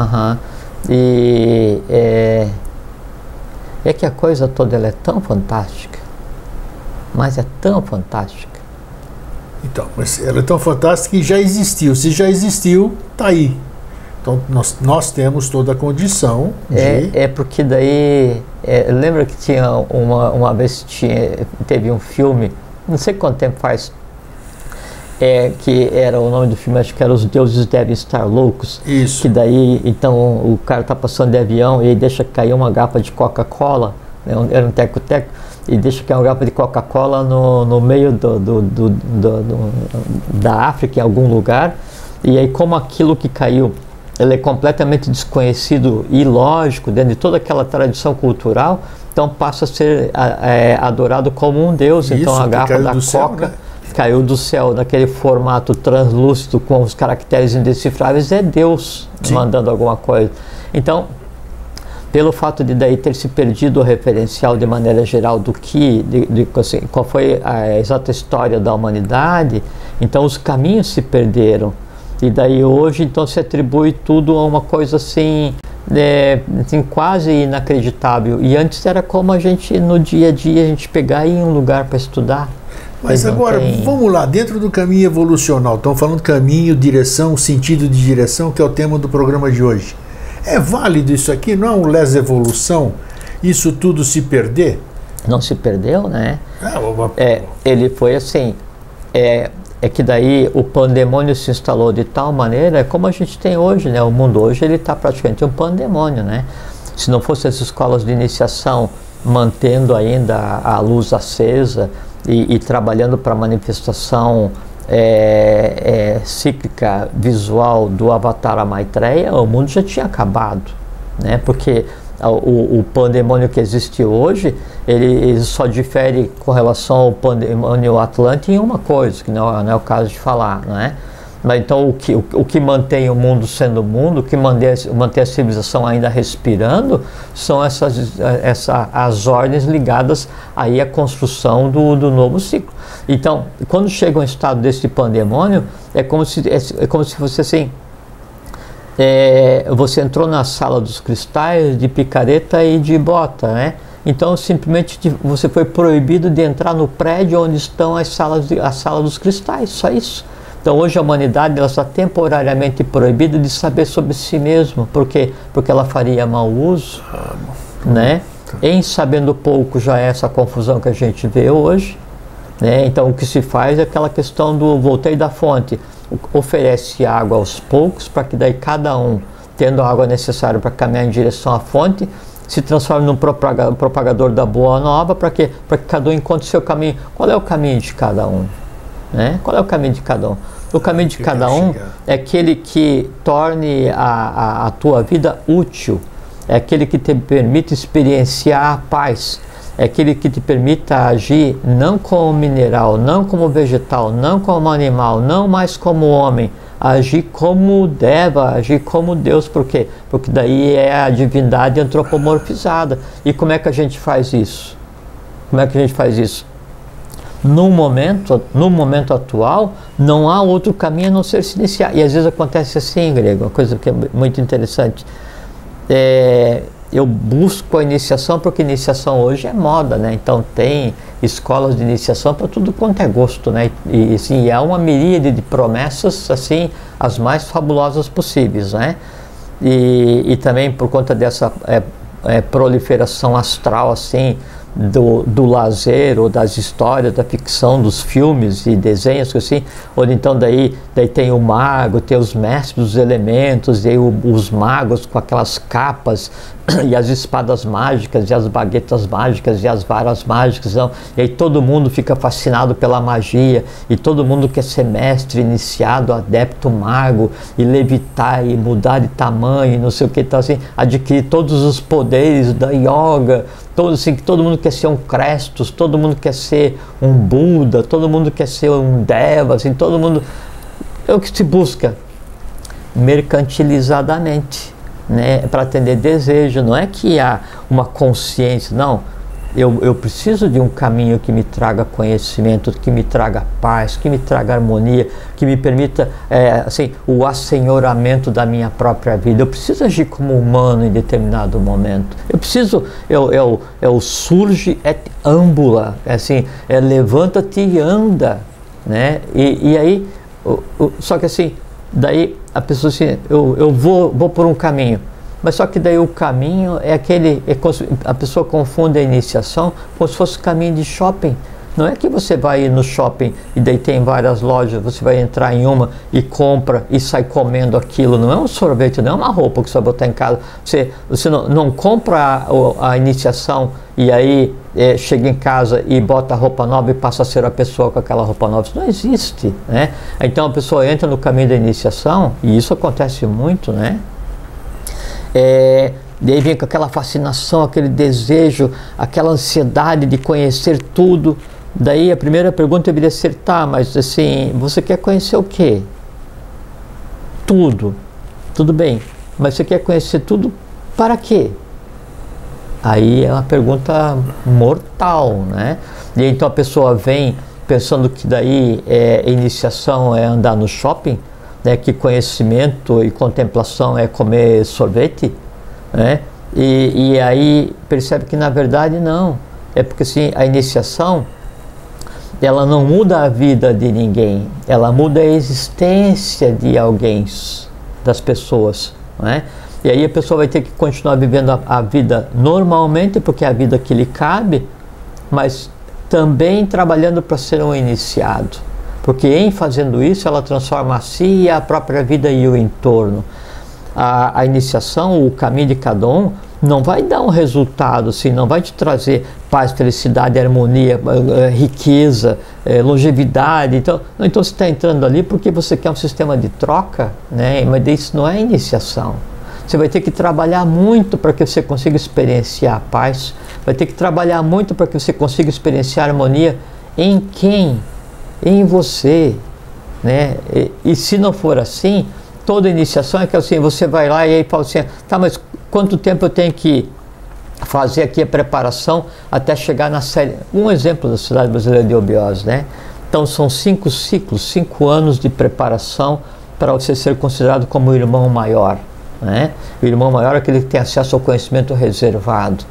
E é que a coisa toda ela é tão fantástica, mas é tão fantástica, Então, mas ela é tão fantástica que já existiu. Se já existiu, está aí. Então, nós temos toda a condição de... É porque daí... lembra que tinha uma vez teve um filme, não sei quanto tempo faz, que era o nome do filme, acho que era Os Deuses Devem Estar Loucos. Isso. Que daí, então, o cara tá passando de avião e aí deixa cair uma garrafa de Coca-Cola, né, era um teco-teco, e deixa cair uma garrafa de Coca-Cola no meio da África, em algum lugar, e aí como aquilo que caiu, ele é completamente desconhecido e ilógico dentro de toda aquela tradição cultural, então passa a ser adorado como um deus. Isso, então a garrafa da Coca céu, né? Caiu do céu naquele formato translúcido com os caracteres indecifráveis, é Deus Sim. mandando alguma coisa. Então, pelo fato de daí ter se perdido o referencial de maneira geral do que, assim, qual foi a exata história da humanidade, então os caminhos se perderam. E daí hoje então se atribui tudo a uma coisa assim, assim quase inacreditável. E antes era como a gente no dia a dia a gente pegar e ir em um lugar para estudar. Mas agora, vamos lá, dentro do caminho evolucional, estamos falando caminho, direção, sentido de direção, que é o tema do programa de hoje. É válido isso aqui? Não é um les-evolução? Isso tudo se perder? Não se perdeu, né? Ele foi assim, é que daí o pandemônio se instalou de tal maneira, como a gente tem hoje, né? O mundo hoje ele está praticamente um pandemônio, né? Se não fossem as escolas de iniciação mantendo ainda a luz acesa e trabalhando para a manifestação cíclica visual do Avatar Maitreya, o mundo já tinha acabado, né? Porque o pandemônio que existe hoje, ele só difere com relação ao pandemônio Atlântico em uma coisa, que não é o caso de falar, não é? Mas então o que mantém o mundo sendo mundo, o que mantém a civilização ainda respirando, são as ordens ligadas aí à construção do novo ciclo. Então, quando chega um estado desse pandemônio, é como se fosse assim, você entrou na sala dos cristais de picareta e de bota, né? Então simplesmente você foi proibido de entrar no prédio onde estão a sala dos cristais, só isso. Então hoje a humanidade ela está temporariamente proibida de saber sobre si mesma. Por quê? Porque ela faria mau uso, né? Em sabendo pouco já é essa confusão que a gente vê hoje, né? Então o que se faz é aquela questão do voltei da fonte, oferece água aos poucos para que daí cada um, tendo a água necessária para caminhar em direção à fonte, se transforme num propagador da boa nova, para que cada um encontre o seu caminho. Qual é o caminho de cada um? Né? Qual é o caminho de cada um? O caminho de cada um é aquele que torne a tua vida útil, é aquele que te permite experienciar a paz, é aquele que te permita agir não como mineral, não como vegetal, não como animal, não mais como homem, agir como Deva, agir como Deus. Por quê? Porque daí é a divindade antropomorfizada. E como é que a gente faz isso? Como é que a gente faz isso? No momento atual, não há outro caminho a não ser se iniciar. E às vezes acontece assim, Grego, uma coisa que é muito interessante. Eu busco a iniciação porque iniciação hoje é moda, né? Então tem escolas de iniciação para tudo quanto é gosto, né? E assim, há uma miríade de promessas, assim, as mais fabulosas possíveis, né? E também por conta dessa proliferação astral, assim, do lazer ou das histórias, da ficção, dos filmes e desenhos, assim, onde então daí tem o mago, tem os mestres dos elementos, e aí os magos com aquelas capas e as espadas mágicas e as baguetas mágicas e as varas mágicas, não? E aí todo mundo fica fascinado pela magia e todo mundo quer ser mestre, iniciado, adepto, mago e levitar e mudar de tamanho e não sei o que, então assim, adquirir todos os poderes da yoga, todo mundo quer ser um Crestos, todo mundo quer ser um Buda, todo mundo quer ser um Deva, assim, todo mundo... É o que se busca mercantilizadamente, né, para atender desejo. Não é que há uma consciência, não. Eu preciso de um caminho que me traga conhecimento, que me traga paz, que me traga harmonia, que me permita assim, o assenhoramento da minha própria vida. Eu preciso agir como humano em determinado momento. Eu preciso, surge et ambula, assim, levanta-te e anda, né? E aí, só que assim, daí a pessoa assim, eu vou por um caminho, mas só que daí o caminho é aquele, a pessoa confunde a iniciação como se fosse caminho de shopping. Não é que você vai ir no shopping e daí tem várias lojas, você vai entrar em uma e compra e sai comendo aquilo. Não é um sorvete, não é uma roupa que você vai botar em casa. Você não compra a iniciação e aí chega em casa e bota a roupa nova e passa a ser a pessoa com aquela roupa nova. Isso não existe, né? Então a pessoa entra no caminho da iniciação, e isso acontece muito, né? Daí vem com aquela fascinação, aquele desejo, aquela ansiedade de conhecer tudo. Daí a primeira pergunta deveria ser, tá, mas assim, você quer conhecer o quê? Tudo. Tudo bem, mas você quer conhecer tudo para quê? Aí é uma pergunta mortal, né? E então a pessoa vem pensando que daí iniciação é andar no shopping, né? Que conhecimento e contemplação é comer sorvete, né? E aí percebe que na verdade não. É porque assim, a iniciação, ela não muda a vida de ninguém, ela muda a existência de alguém, das pessoas, né? E aí a pessoa vai ter que continuar vivendo a vida normalmente, porque é a vida que lhe cabe, mas também trabalhando para ser um iniciado, porque em fazendo isso ela transforma a si e a própria vida e o entorno. A iniciação, o caminho de cada um, não vai dar um resultado, assim, não vai te trazer paz, felicidade, harmonia, riqueza, longevidade. Então você está entrando ali porque você quer um sistema de troca, né? Mas isso não é iniciação. Você vai ter que trabalhar muito para que você consiga experienciar a paz, vai ter que trabalhar muito para que você consiga experienciar a harmonia. Em quem? Em você, né? E se não for assim, toda iniciação é que assim, você vai lá e aí fala assim, tá, mas quanto tempo eu tenho que fazer aqui a preparação até chegar na série? Um exemplo da Sociedade Brasileira de Obiose, né? Então são 5 ciclos, 5 anos de preparação para você ser considerado como o irmão maior, né? O irmão maior é aquele que tem acesso ao conhecimento reservado.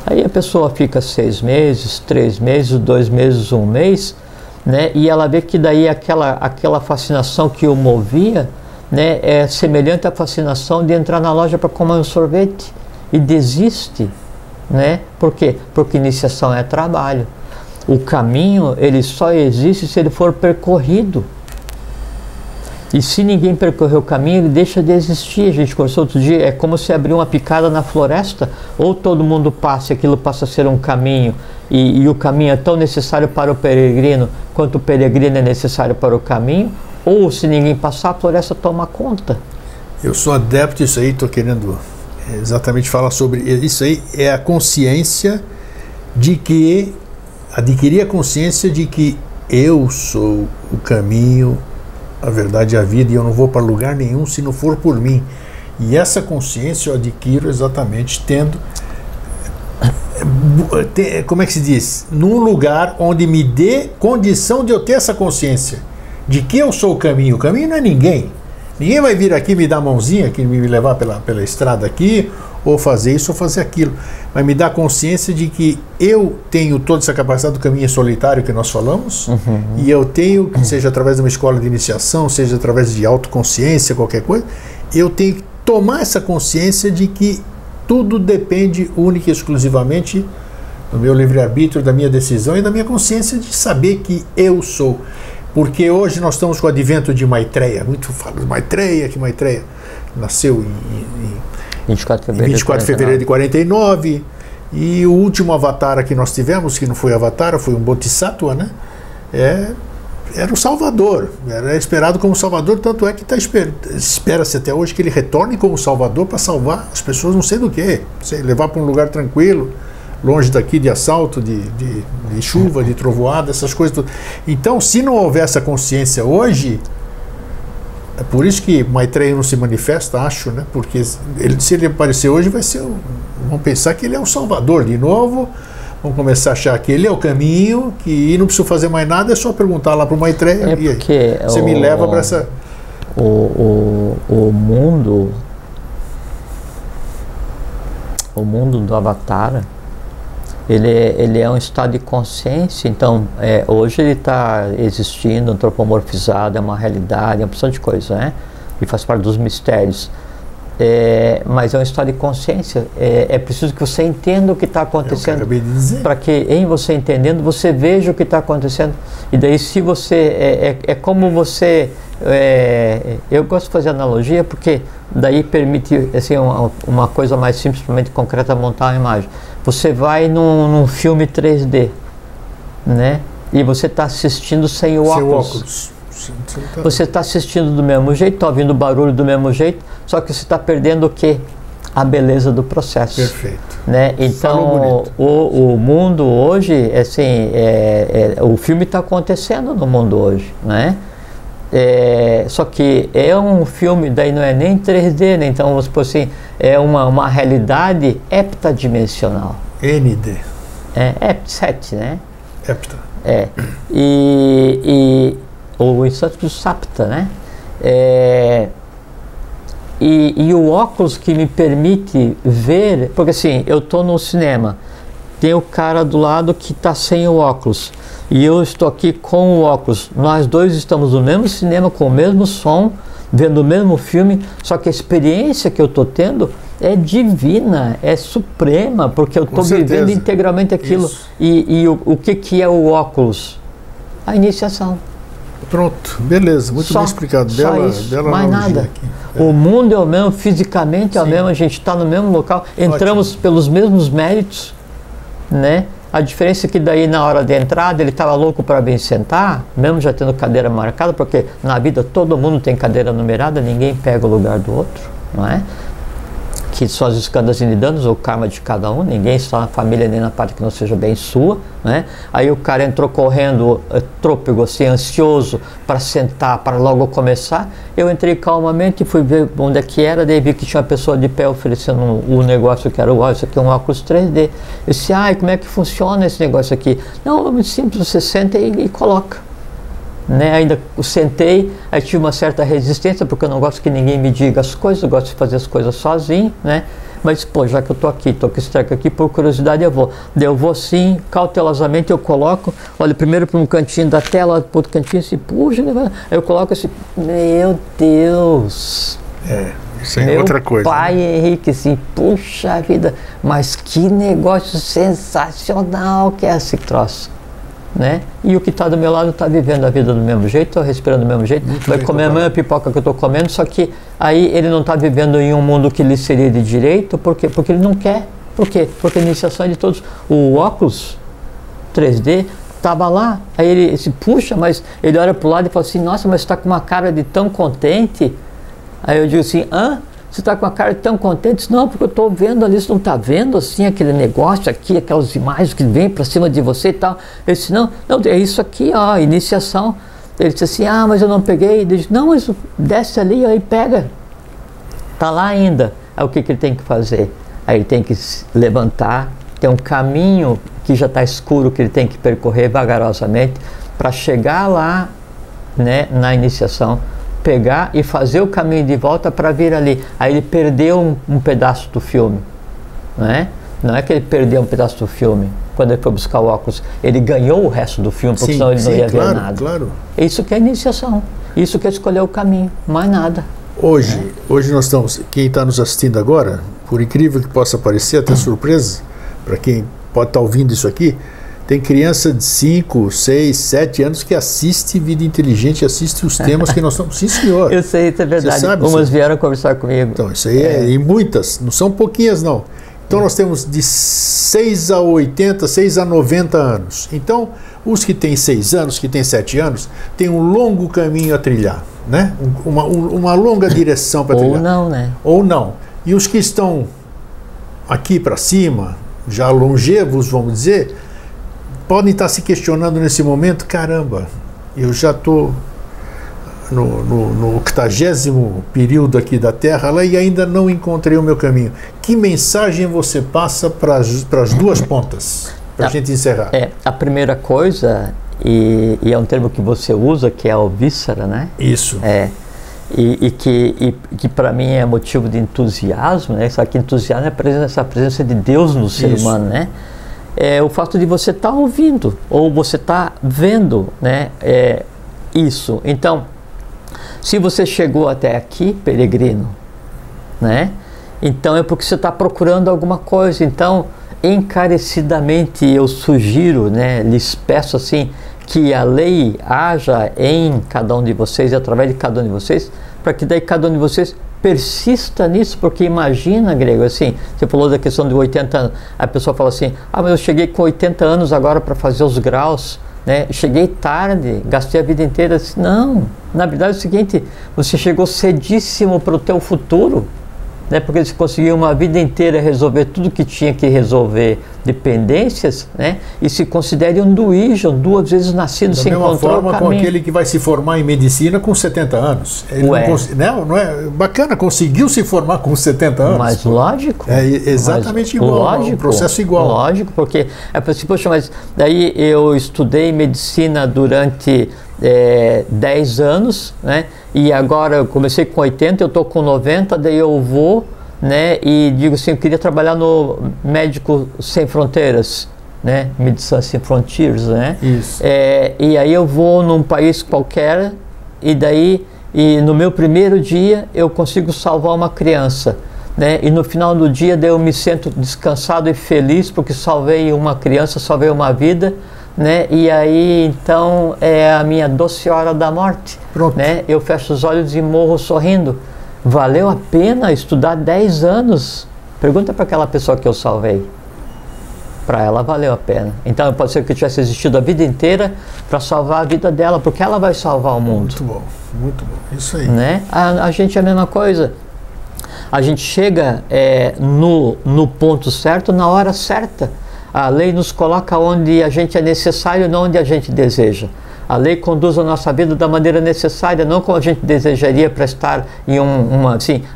Aí a pessoa fica 6 meses, 3 meses, 2 meses, 1 mês, né? E ela vê que daí aquela fascinação que o movia, né, é semelhante à fascinação de entrar na loja para comer um sorvete e desiste, né? Por quê? Porque iniciação é trabalho. O caminho, ele só existe se ele for percorrido. E se ninguém percorrer o caminho, ele deixa de existir. A gente conversou outro dia, é como se abrir uma picada na floresta, ou todo mundo passa e aquilo passa a ser um caminho, e o caminho é tão necessário para o peregrino, quanto o peregrino é necessário para o caminho, ou se ninguém passar, a floresta toma conta. Eu sou adepto disso aí, estou querendo exatamente falar sobre isso aí, é a consciência de que, adquirir a consciência de que eu sou o caminho, a verdade e a vida, e eu não vou para lugar nenhum se não for por mim. E essa consciência eu adquiro exatamente tendo, como é que se diz? Num lugar onde me dê condição de eu ter essa consciência de que eu sou o caminho. O caminho não é ninguém. Ninguém vai vir aqui me dar a mãozinha, que me levar pela estrada aqui, ou fazer isso ou fazer aquilo. Mas me dá consciência de que eu tenho toda essa capacidade do caminho solitário que nós falamos, e eu tenho, seja através de uma escola de iniciação, seja através de autoconsciência, qualquer coisa, eu tenho que tomar essa consciência de que tudo depende única e exclusivamente do meu livre-arbítrio, da minha decisão e da minha consciência de saber que eu sou. Porque hoje nós estamos com o advento de Maitreya. Muito fala de Maitreya, que Maitreya nasceu em 24 de fevereiro de 49. E o último avatar que nós tivemos, que não foi avatar, foi um Bodhisattva, né? Era o Salvador. Era esperado como Salvador, tanto é que espera-se até hoje que ele retorne como Salvador para salvar as pessoas não sei do que. Levar para um lugar tranquilo, longe daqui de assalto, de chuva, de trovoada, essas coisas. Então, se não houver essa consciência hoje, é por isso que Maitreya não se manifesta, acho, né? Porque se ele aparecer hoje, vão pensar que ele é o Salvador de novo, vão começar a achar que ele é o caminho, que não preciso fazer mais nada, é só perguntar lá para o Maitreya, e aí você me leva para essa... O mundo do Avatar, Ele é um estado de consciência. Então, hoje ele está existindo, antropomorfizado, é uma realidade, é uma porção de coisa, né? E faz parte dos mistérios. Mas é um estado de consciência. É preciso que você entenda o que está acontecendo, para que em você entendendo você veja o que está acontecendo. E daí, se você é como você eu gosto de fazer analogia, porque daí permite assim, uma coisa mais simplesmente concreta, montar uma imagem. Você vai num filme 3D, né? E você está assistindo sem o óculos. Você está assistindo do mesmo jeito, está ouvindo barulho do mesmo jeito, só que você está perdendo o quê? A beleza do processo. Perfeito. Né? Então, o mundo hoje, assim, o filme está acontecendo no mundo hoje, né? Só que é um filme, daí não é nem 3D, né? Então, vamos supor assim, é uma realidade heptadimensional. ND. 7, né? Hepta. Ou em sânscrito sapta, né? E o óculos que me permite ver, porque assim, eu estou no cinema, tem o cara do lado que está sem o óculos, e eu estou aqui com o óculos, nós dois estamos no mesmo cinema, com o mesmo som, vendo o mesmo filme, só que a experiência que eu estou tendo é divina, é suprema, porque eu estou vivendo integralmente aquilo. E o que é o óculos? A iniciação. Pronto, beleza, muito bem explicado. Bela mais nada. Aqui. O mundo é o mesmo, fisicamente é o mesmo, a gente está no mesmo local, entramos pelos mesmos méritos, né? A diferença é que daí na hora de entrada ele estava louco para bem sentar, mesmo já tendo cadeira marcada, porque na vida todo mundo tem cadeira numerada, ninguém pega o lugar do outro, não é? Que são as escândalos e danos, o karma de cada um, ninguém está na família nem na parte que não seja bem sua, né? Aí o cara entrou correndo, trôpego, assim, ansioso para sentar, para logo começar. Eu entrei calmamente e fui ver onde é que era, daí vi que tinha uma pessoa de pé oferecendo o negócio que era isso aqui é um óculos 3D. Eu disse, como é que funciona esse negócio aqui? Não, é muito simples, você senta e coloca. Né? Ainda sentei, aí tive uma certa resistência, porque eu não gosto que ninguém me diga as coisas, eu gosto de fazer as coisas sozinho, né? Mas, pô, já que eu tô aqui, tô com esse treco aqui, por curiosidade eu vou. Daí eu vou sim, cautelosamente eu coloco, olha, primeiro para um cantinho da tela, para outro cantinho, assim, puxa, aí eu coloco assim, meu Deus! Isso é outra coisa. Pai, né? Henrique, assim, puxa vida, mas que negócio sensacional que é esse troço. Né? E o que está do meu lado está vivendo a vida do mesmo jeito, está respirando do mesmo jeito, vai comer a mesma pipoca que eu estou comendo, só que aí ele não está vivendo em um mundo que lhe seria de direito, por quê? Porque ele não quer. Por quê? Porque a iniciação é de todos. O óculos 3D estava lá, aí ele se puxa, mas ele olha para o lado e fala assim, nossa, mas você está com uma cara de tão contente. Aí eu digo assim, você está com a cara tão contente? Não, porque eu estou vendo ali, você não está vendo assim aquele negócio aqui, aquelas imagens que vêm para cima de você e tal. Eu disse, não, é isso aqui, ó, iniciação. Ele disse assim, mas eu não peguei. Ele disse, não, mas desce ali, aí pega. Está lá ainda. Aí o que ele tem que fazer? Aí ele tem que se levantar, tem um caminho que já está escuro, que ele tem que percorrer vagarosamente para chegar lá, né, na iniciação, pegar e fazer o caminho de volta para vir ali. Aí ele perdeu um pedaço do filme, né? Não é que ele perdeu um pedaço do filme quando ele foi buscar o óculos, ele ganhou o resto do filme, porque senão ele não ia ver nada. Claro. Isso que é iniciação, isso que é escolher o caminho, mais nada. Hoje nós estamos, quem está nos assistindo agora, por incrível que possa parecer, até surpresa, para quem pode estar ouvindo isso aqui, tem criança de 5, 6, 7 anos que assiste Vida Inteligente, assiste os temas que nós estamos... Sim, senhor. Eu sei, isso é verdade. Umas vieram conversar comigo. Então, isso aí e muitas, não são pouquinhas não. Então nós temos de 6 a 80, 6 a 90 anos. Então, os que têm 6 anos, que têm 7 anos, têm um longo caminho a trilhar, né? Uma longa direção para trilhar. Ou não, né? Ou não. E os que estão aqui para cima, já longevos, vamos dizer, podem estar se questionando nesse momento, caramba, eu já estou no 80º período aqui da Terra lá e ainda não encontrei o meu caminho. Que mensagem você passa para as duas pontas, para a gente encerrar? A primeira coisa, e é um termo que você usa, que é o víscera, né? Isso. E que para mim é motivo de entusiasmo, né? Só que entusiasmo é essa presença de Deus no ser humano, né? é o fato de você estar ouvindo ou você estar vendo, né, isso. Então, se você chegou até aqui, peregrino, né, então é porque você está procurando alguma coisa. Então, encarecidamente eu sugiro, né, lhes peço assim, que a lei haja em cada um de vocês, através de cada um de vocês, para que daí cada um de vocês persista nisso, porque imagina, Grego, assim, você falou da questão de 80 anos, a pessoa fala assim, mas eu cheguei com 80 anos agora para fazer os graus, né? Cheguei tarde, gastei a vida inteira. Não, na verdade é o seguinte, você chegou cedíssimo para o teu futuro, né? Porque você conseguiu uma vida inteira resolver tudo que tinha que resolver, dependências, né? E se considere um duíjon, 2 vezes nascido, se encontrou o caminho. Da mesma forma com aquele que vai se formar em medicina com 70 anos. Ele não é bacana, conseguiu se formar com 70 anos. Mas lógico. É exatamente igual, lógico, um processo igual. Lógico, porque é assim, poxa, mas daí eu estudei medicina durante 10 anos, né? E agora eu comecei com 80, eu estou com 90, daí eu vou, né, e digo assim, eu queria trabalhar no Médico Sem Fronteiras, né, Medicine Sans Frontiers, né? Isso. E aí eu vou num país qualquer e no meu primeiro dia eu consigo salvar uma criança, né? E no final do dia daí eu me sinto descansado e feliz porque salvei uma criança, salvei uma vida, né? E aí então é a minha doce hora da morte. Pronto. Né? Eu fecho os olhos e morro sorrindo. Valeu a pena estudar 10 anos? Pergunta para aquela pessoa que eu salvei. Para ela valeu a pena. Então pode ser que eu tivesse existido a vida inteira para salvar a vida dela, porque ela vai salvar o mundo. Muito bom, muito bom. Isso aí. Né? A gente é a mesma coisa. A gente chega no ponto certo, na hora certa. A lei nos coloca onde a gente é necessário, não onde a gente deseja. A lei conduz a nossa vida da maneira necessária, não como a gente desejaria para estar em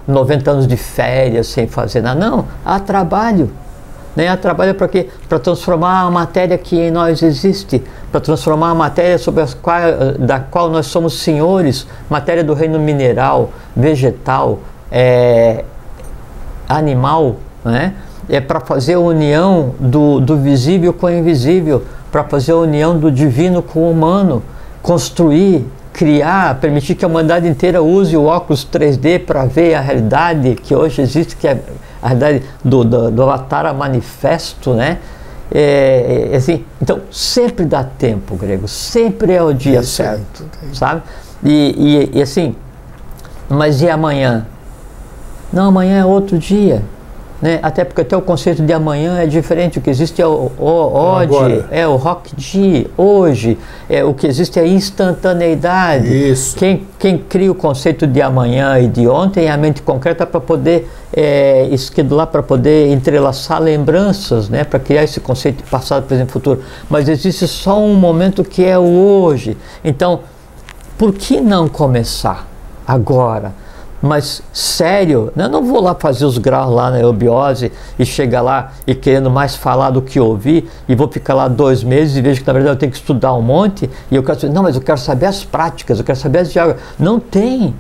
90 anos de férias sem fazer nada. Não, há trabalho. Né? Há trabalho para quê? Para transformar a matéria que em nós existe, para transformar a matéria da qual nós somos senhores, matéria do reino mineral, vegetal, animal, né? É para fazer a união do visível com o invisível, para fazer a união do divino com o humano, construir, criar, permitir que a humanidade inteira use o óculos 3D para ver a realidade que hoje existe, que é a realidade do Avatar Manifesto, né? Assim, então, sempre dá tempo, Grego, sempre é o dia certo, sabe? E assim, mas e amanhã? Não, amanhã é outro dia. Né? Até porque até o conceito de amanhã é diferente. O que existe é o hoje, o rock de hoje, o que existe é a instantaneidade. Isso. Quem cria o conceito de amanhã e de ontem é a mente concreta para poder esquedular, para poder entrelaçar lembranças, né? Para criar esse conceito de passado, presente e futuro. Mas existe só um momento que é o hoje. Então, por que não começar agora? Mas sério, eu não vou lá fazer os graus lá na eubiose e chegar lá e querendo mais falar do que ouvir e vou ficar lá 2 meses e vejo que na verdade eu tenho que estudar um monte e eu quero, não, mas eu quero saber as práticas, eu quero saber as yoga. Não tem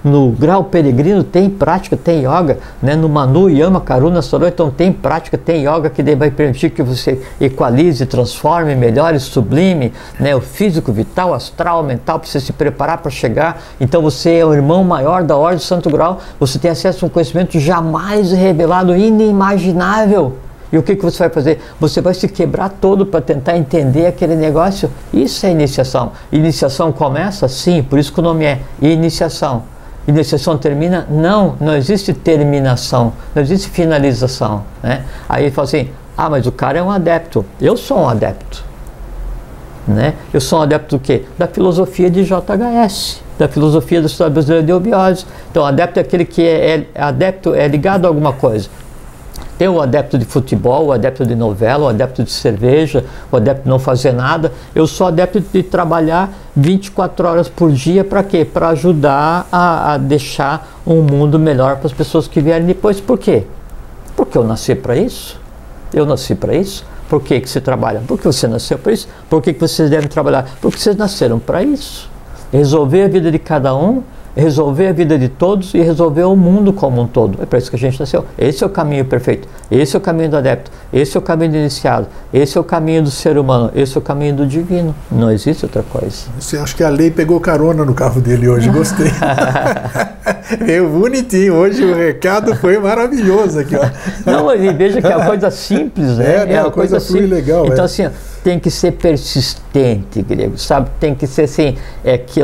no grau peregrino tem prática, tem yoga, né? No Manu, Yama, Karuna, Sorô, então tem prática, tem yoga que daí vai permitir que você equalize, transforme, melhore, sublime, né? O físico, vital, astral, mental, para você se preparar para chegar. Então você é o irmão maior da Ordem do Santo Grau, você tem acesso a um conhecimento jamais revelado, inimaginável. E o que você vai fazer? Você vai se quebrar todo para tentar entender aquele negócio. Isso é iniciação. Iniciação começa? Sim, por isso que o nome é iniciação. Iniciação termina? Não existe terminação, não existe finalização. Né? Aí ele fala assim, mas o cara é um adepto. Eu sou um adepto. Né? Eu sou um adepto do quê? Da filosofia de JHS, da filosofia da Sociedade Brasileira de Eubiose. Então, adepto é aquele que adepto, é ligado a alguma coisa. Tem o adepto de futebol, o adepto de novela, o adepto de cerveja, o adepto de não fazer nada. Eu sou adepto de trabalhar 24 horas por dia para quê? Para ajudar a deixar um mundo melhor para as pessoas que vierem depois. Por quê? Porque eu nasci para isso. Eu nasci para isso. Por que você trabalha? Porque você nasceu para isso. Por que vocês devem trabalhar? Porque vocês nasceram para isso. Resolver a vida de cada um resolver a vida de todos e resolver o mundo como um todo. É para isso que a gente nasceu. Esse é o caminho perfeito. Esse é o caminho do adepto. Esse é o caminho do iniciado. Esse é o caminho do ser humano. Esse é o caminho do divino. Não existe outra coisa. Você acha que a lei pegou carona no carro dele hoje? Gostei. Veio bonitinho. Hoje o recado foi maravilhoso aqui, ó. Não, e veja que é uma coisa simples, né? É uma coisa simples. Legal. Então, assim, tem que ser persistente, grego, sabe? Tem que ser, assim,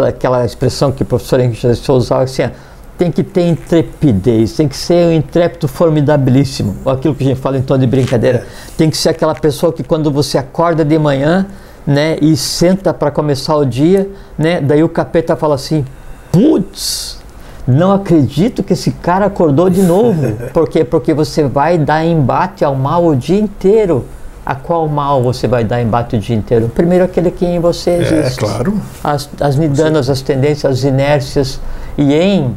aquela expressão que o professor Henrique de Souza usava, assim, tem que ter intrepidez, tem que ser um intrépido formidabilíssimo, aquilo que a gente fala em tom de brincadeira. Tem que ser aquela pessoa que quando você acorda de manhã, né, e senta para começar o dia, né, daí o capeta fala assim, putz, não acredito que esse cara acordou de novo. Por quê? Porque você vai dar embate ao mal o dia inteiro. A qual mal você vai dar embate o dia inteiro? Primeiro aquele que em você existe. Claro. As nidanas, as tendências, as inércias. E em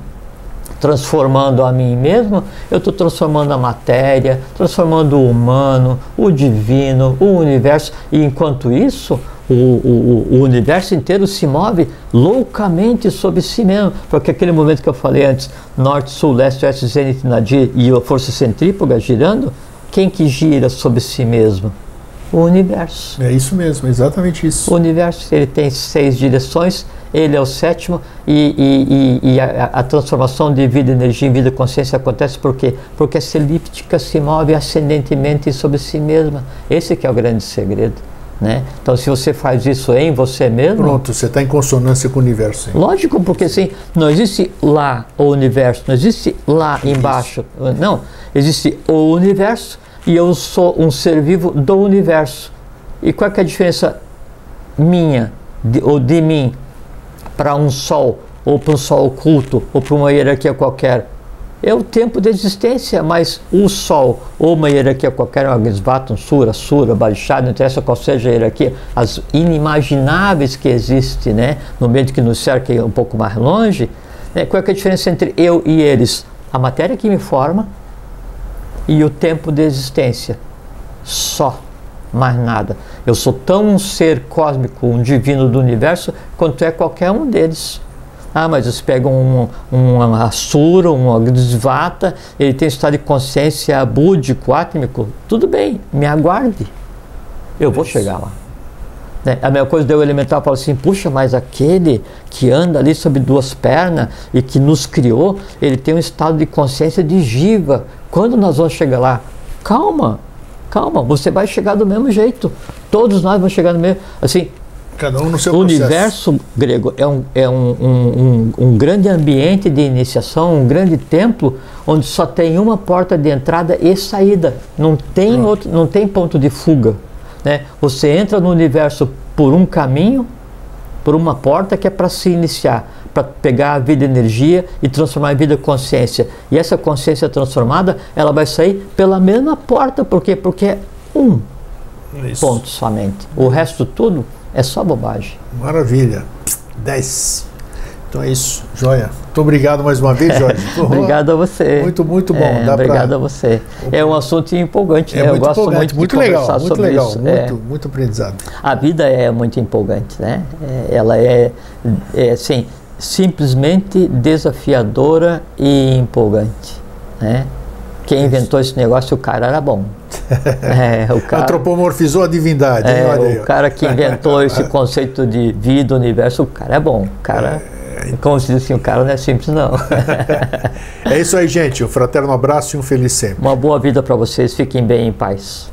transformando a mim mesmo, eu estou transformando a matéria, transformando o humano, o divino, o universo. E enquanto isso, o universo inteiro se move loucamente sobre si mesmo. Porque aquele momento que eu falei antes, norte, sul, leste, oeste, zênite, nadir e a força centrífuga girando, quem que gira sobre si mesmo? O universo. É isso mesmo, exatamente isso. O universo, ele tem 6 direções, ele é o 7º e a transformação de vida, energia em vida, consciência acontece por quê? Porque essa elíptica se move ascendentemente sobre si mesma. Esse que é o grande segredo. Né? Então, se você faz isso em você mesmo... Pronto, você está em consonância com o universo. Hein? Lógico, porque assim, não existe lá o universo, não existe lá embaixo. Não, existe o universo e eu sou um ser vivo do universo. E qual é que é a diferença minha, ou de mim, para um sol, ou para um sol oculto, ou para uma hierarquia qualquer? É o tempo de existência, mas o sol, ou uma hierarquia qualquer, um Agnisvatam, Sura, Balishad, não interessa qual seja a hierarquia, as inimagináveis que existem, né, no meio que nos cerca um pouco mais longe, né, qual é que é a diferença entre eu e eles? A matéria que me forma e o tempo de existência. Só, mais nada. Eu sou tão um ser cósmico, um divino do universo, quanto é qualquer um deles. Ah, mas você pega um Asura, um Agnisvata, ele tem estado de consciência búdico, átmico, tudo bem, me aguarde, eu vou chegar lá. Né? A mesma coisa do elemental fala assim, puxa, mas aquele que anda ali sobre 2 pernas e que nos criou, ele tem um estado de consciência de Jiva. Quando nós vamos chegar lá? Calma, calma, você vai chegar do mesmo jeito, todos nós vamos chegar no mesmo, assim. Cada um no seu processo. O universo grego é um grande ambiente de iniciação, um grande templo, onde só tem uma porta de entrada e saída. Não tem, não tem ponto de fuga. Né? Você entra no universo por um caminho, por uma porta que é para se iniciar, para pegar a vida energia e transformar em vida consciência. E essa consciência transformada, ela vai sair pela mesma porta. Por quê? Porque é um ponto somente. O resto tudo é só bobagem. Maravilha. 10. Então é isso. Joia. Muito obrigado mais uma vez, Jorge. Obrigado a você. Muito bom. Obrigado a você. É um assunto empolgante, né? Eu gosto muito de conversar sobre isso. Muito aprendizado. A vida é muito empolgante, né? Ela é assim, simplesmente desafiadora e empolgante, né? Quem inventou esse negócio, o cara era bom. O cara antropomorfizou a divindade. O cara que inventou esse conceito de vida, universo, o cara é bom. O cara, como se diz assim, o cara não é simples, não. É isso aí, gente. Um fraterno abraço e um feliz sempre. Uma boa vida para vocês. Fiquem bem, em paz.